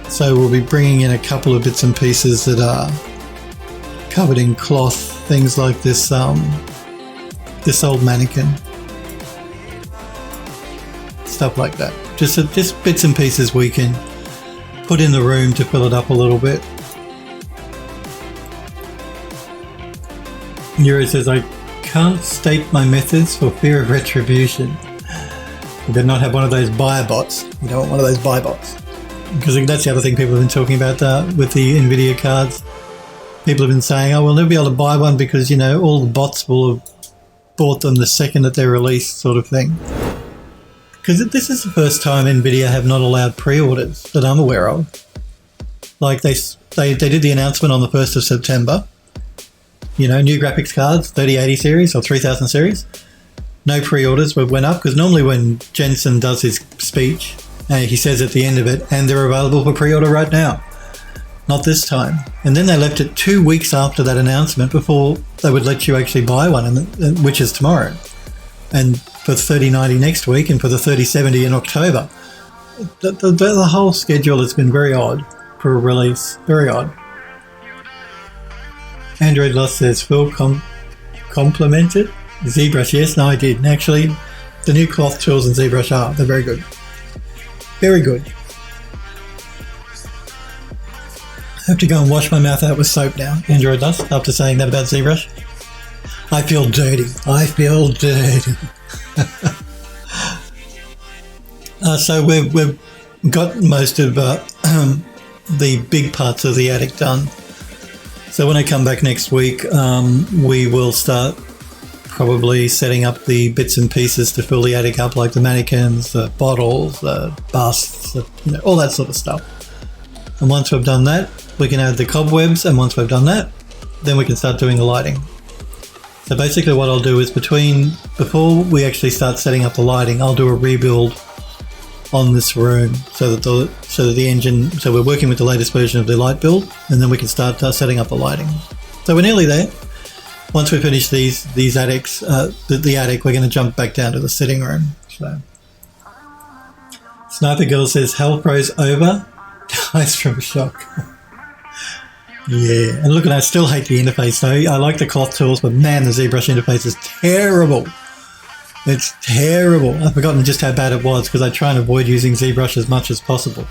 So we'll be bringing in a couple of bits and pieces that are covered in cloth, things like this this old mannequin, stuff like that. Just bits and pieces we can put in the room to fill it up a little bit. Euro says, I can't state my methods for fear of retribution. You better not have one of those buyer bots. You don't want one of those buy bots. Because that's the other thing people have been talking about with the NVIDIA cards. People have been saying, oh, we'll never be able to buy one because, you know, all the bots will have bought them the second that they're released, sort of thing. Because this is the first time NVIDIA have not allowed pre-orders that I'm aware of. Like they did the announcement on the 1st of September. You know, new graphics cards, 3080 series or 3000 series. No pre-orders went up because normally when Jensen does his speech, he says at the end of it, and they're available for pre-order right now. Not this time. And then they left it 2 weeks after that announcement before they would let you actually buy one, which is tomorrow. And for 3090 next week and for the 3070 in October. The whole schedule has been very odd for a release. Very odd. Android Lost says, Phil complimented ZBrush. Yes, no, I did. And actually, the new cloth tools in ZBrush are. They're very good. Very good. I have to go and wash my mouth out with soap now, Android Lost, after saying that about ZBrush. I feel dirty. I feel dirty. So we've got most of the big parts of the attic done. So when I come back next week, we will start probably setting up the bits and pieces to fill the attic up, like the mannequins, the bottles, the busts, you know, all that sort of stuff. And once we've done that, we can add the cobwebs, and once we've done that, then we can start doing the lighting. So basically what I'll do is before we actually start setting up the lighting, I'll do a rebuild on this room so that the engine, so we're working with the latest version of the light build, and then we can start setting up the lighting. So we're nearly there. Once we finish these attics, the attic, we're going to jump back down to the sitting room. So Sniper Girl says, Hell Pro's over, dies from shock. Yeah, and look, I still hate the interface though. I like the cloth tools, but man, the ZBrush interface is terrible. It's terrible. I've forgotten just how bad it was because I try and avoid using ZBrush as much as possible.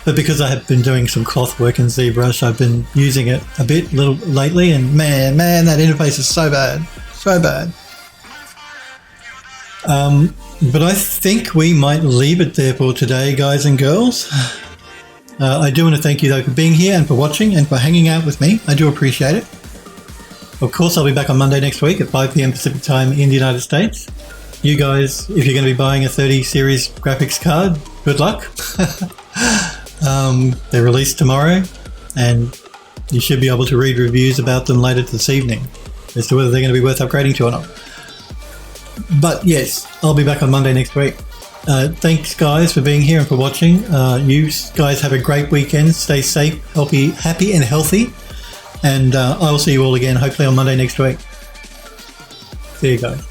But because I have been doing some cloth work in ZBrush, I've been using it a little lately, and man, that interface is so bad. So bad. But I think we might leave it there for today, guys and girls. I do want to thank you though for being here and for watching and for hanging out with me. I do appreciate it. Of course, I'll be back on Monday next week at 5 p.m. Pacific time in the United States. You guys, if you're going to be buying a 30 series graphics card, good luck. They're released tomorrow, and you should be able to read reviews about them later this evening as to whether they're going to be worth upgrading to or not. But yes, I'll be back on Monday next week. Thanks guys for being here and for watching. You guys have a great weekend. Stay safe, happy and healthy. And I will see you all again hopefully on Monday next week. See you guys.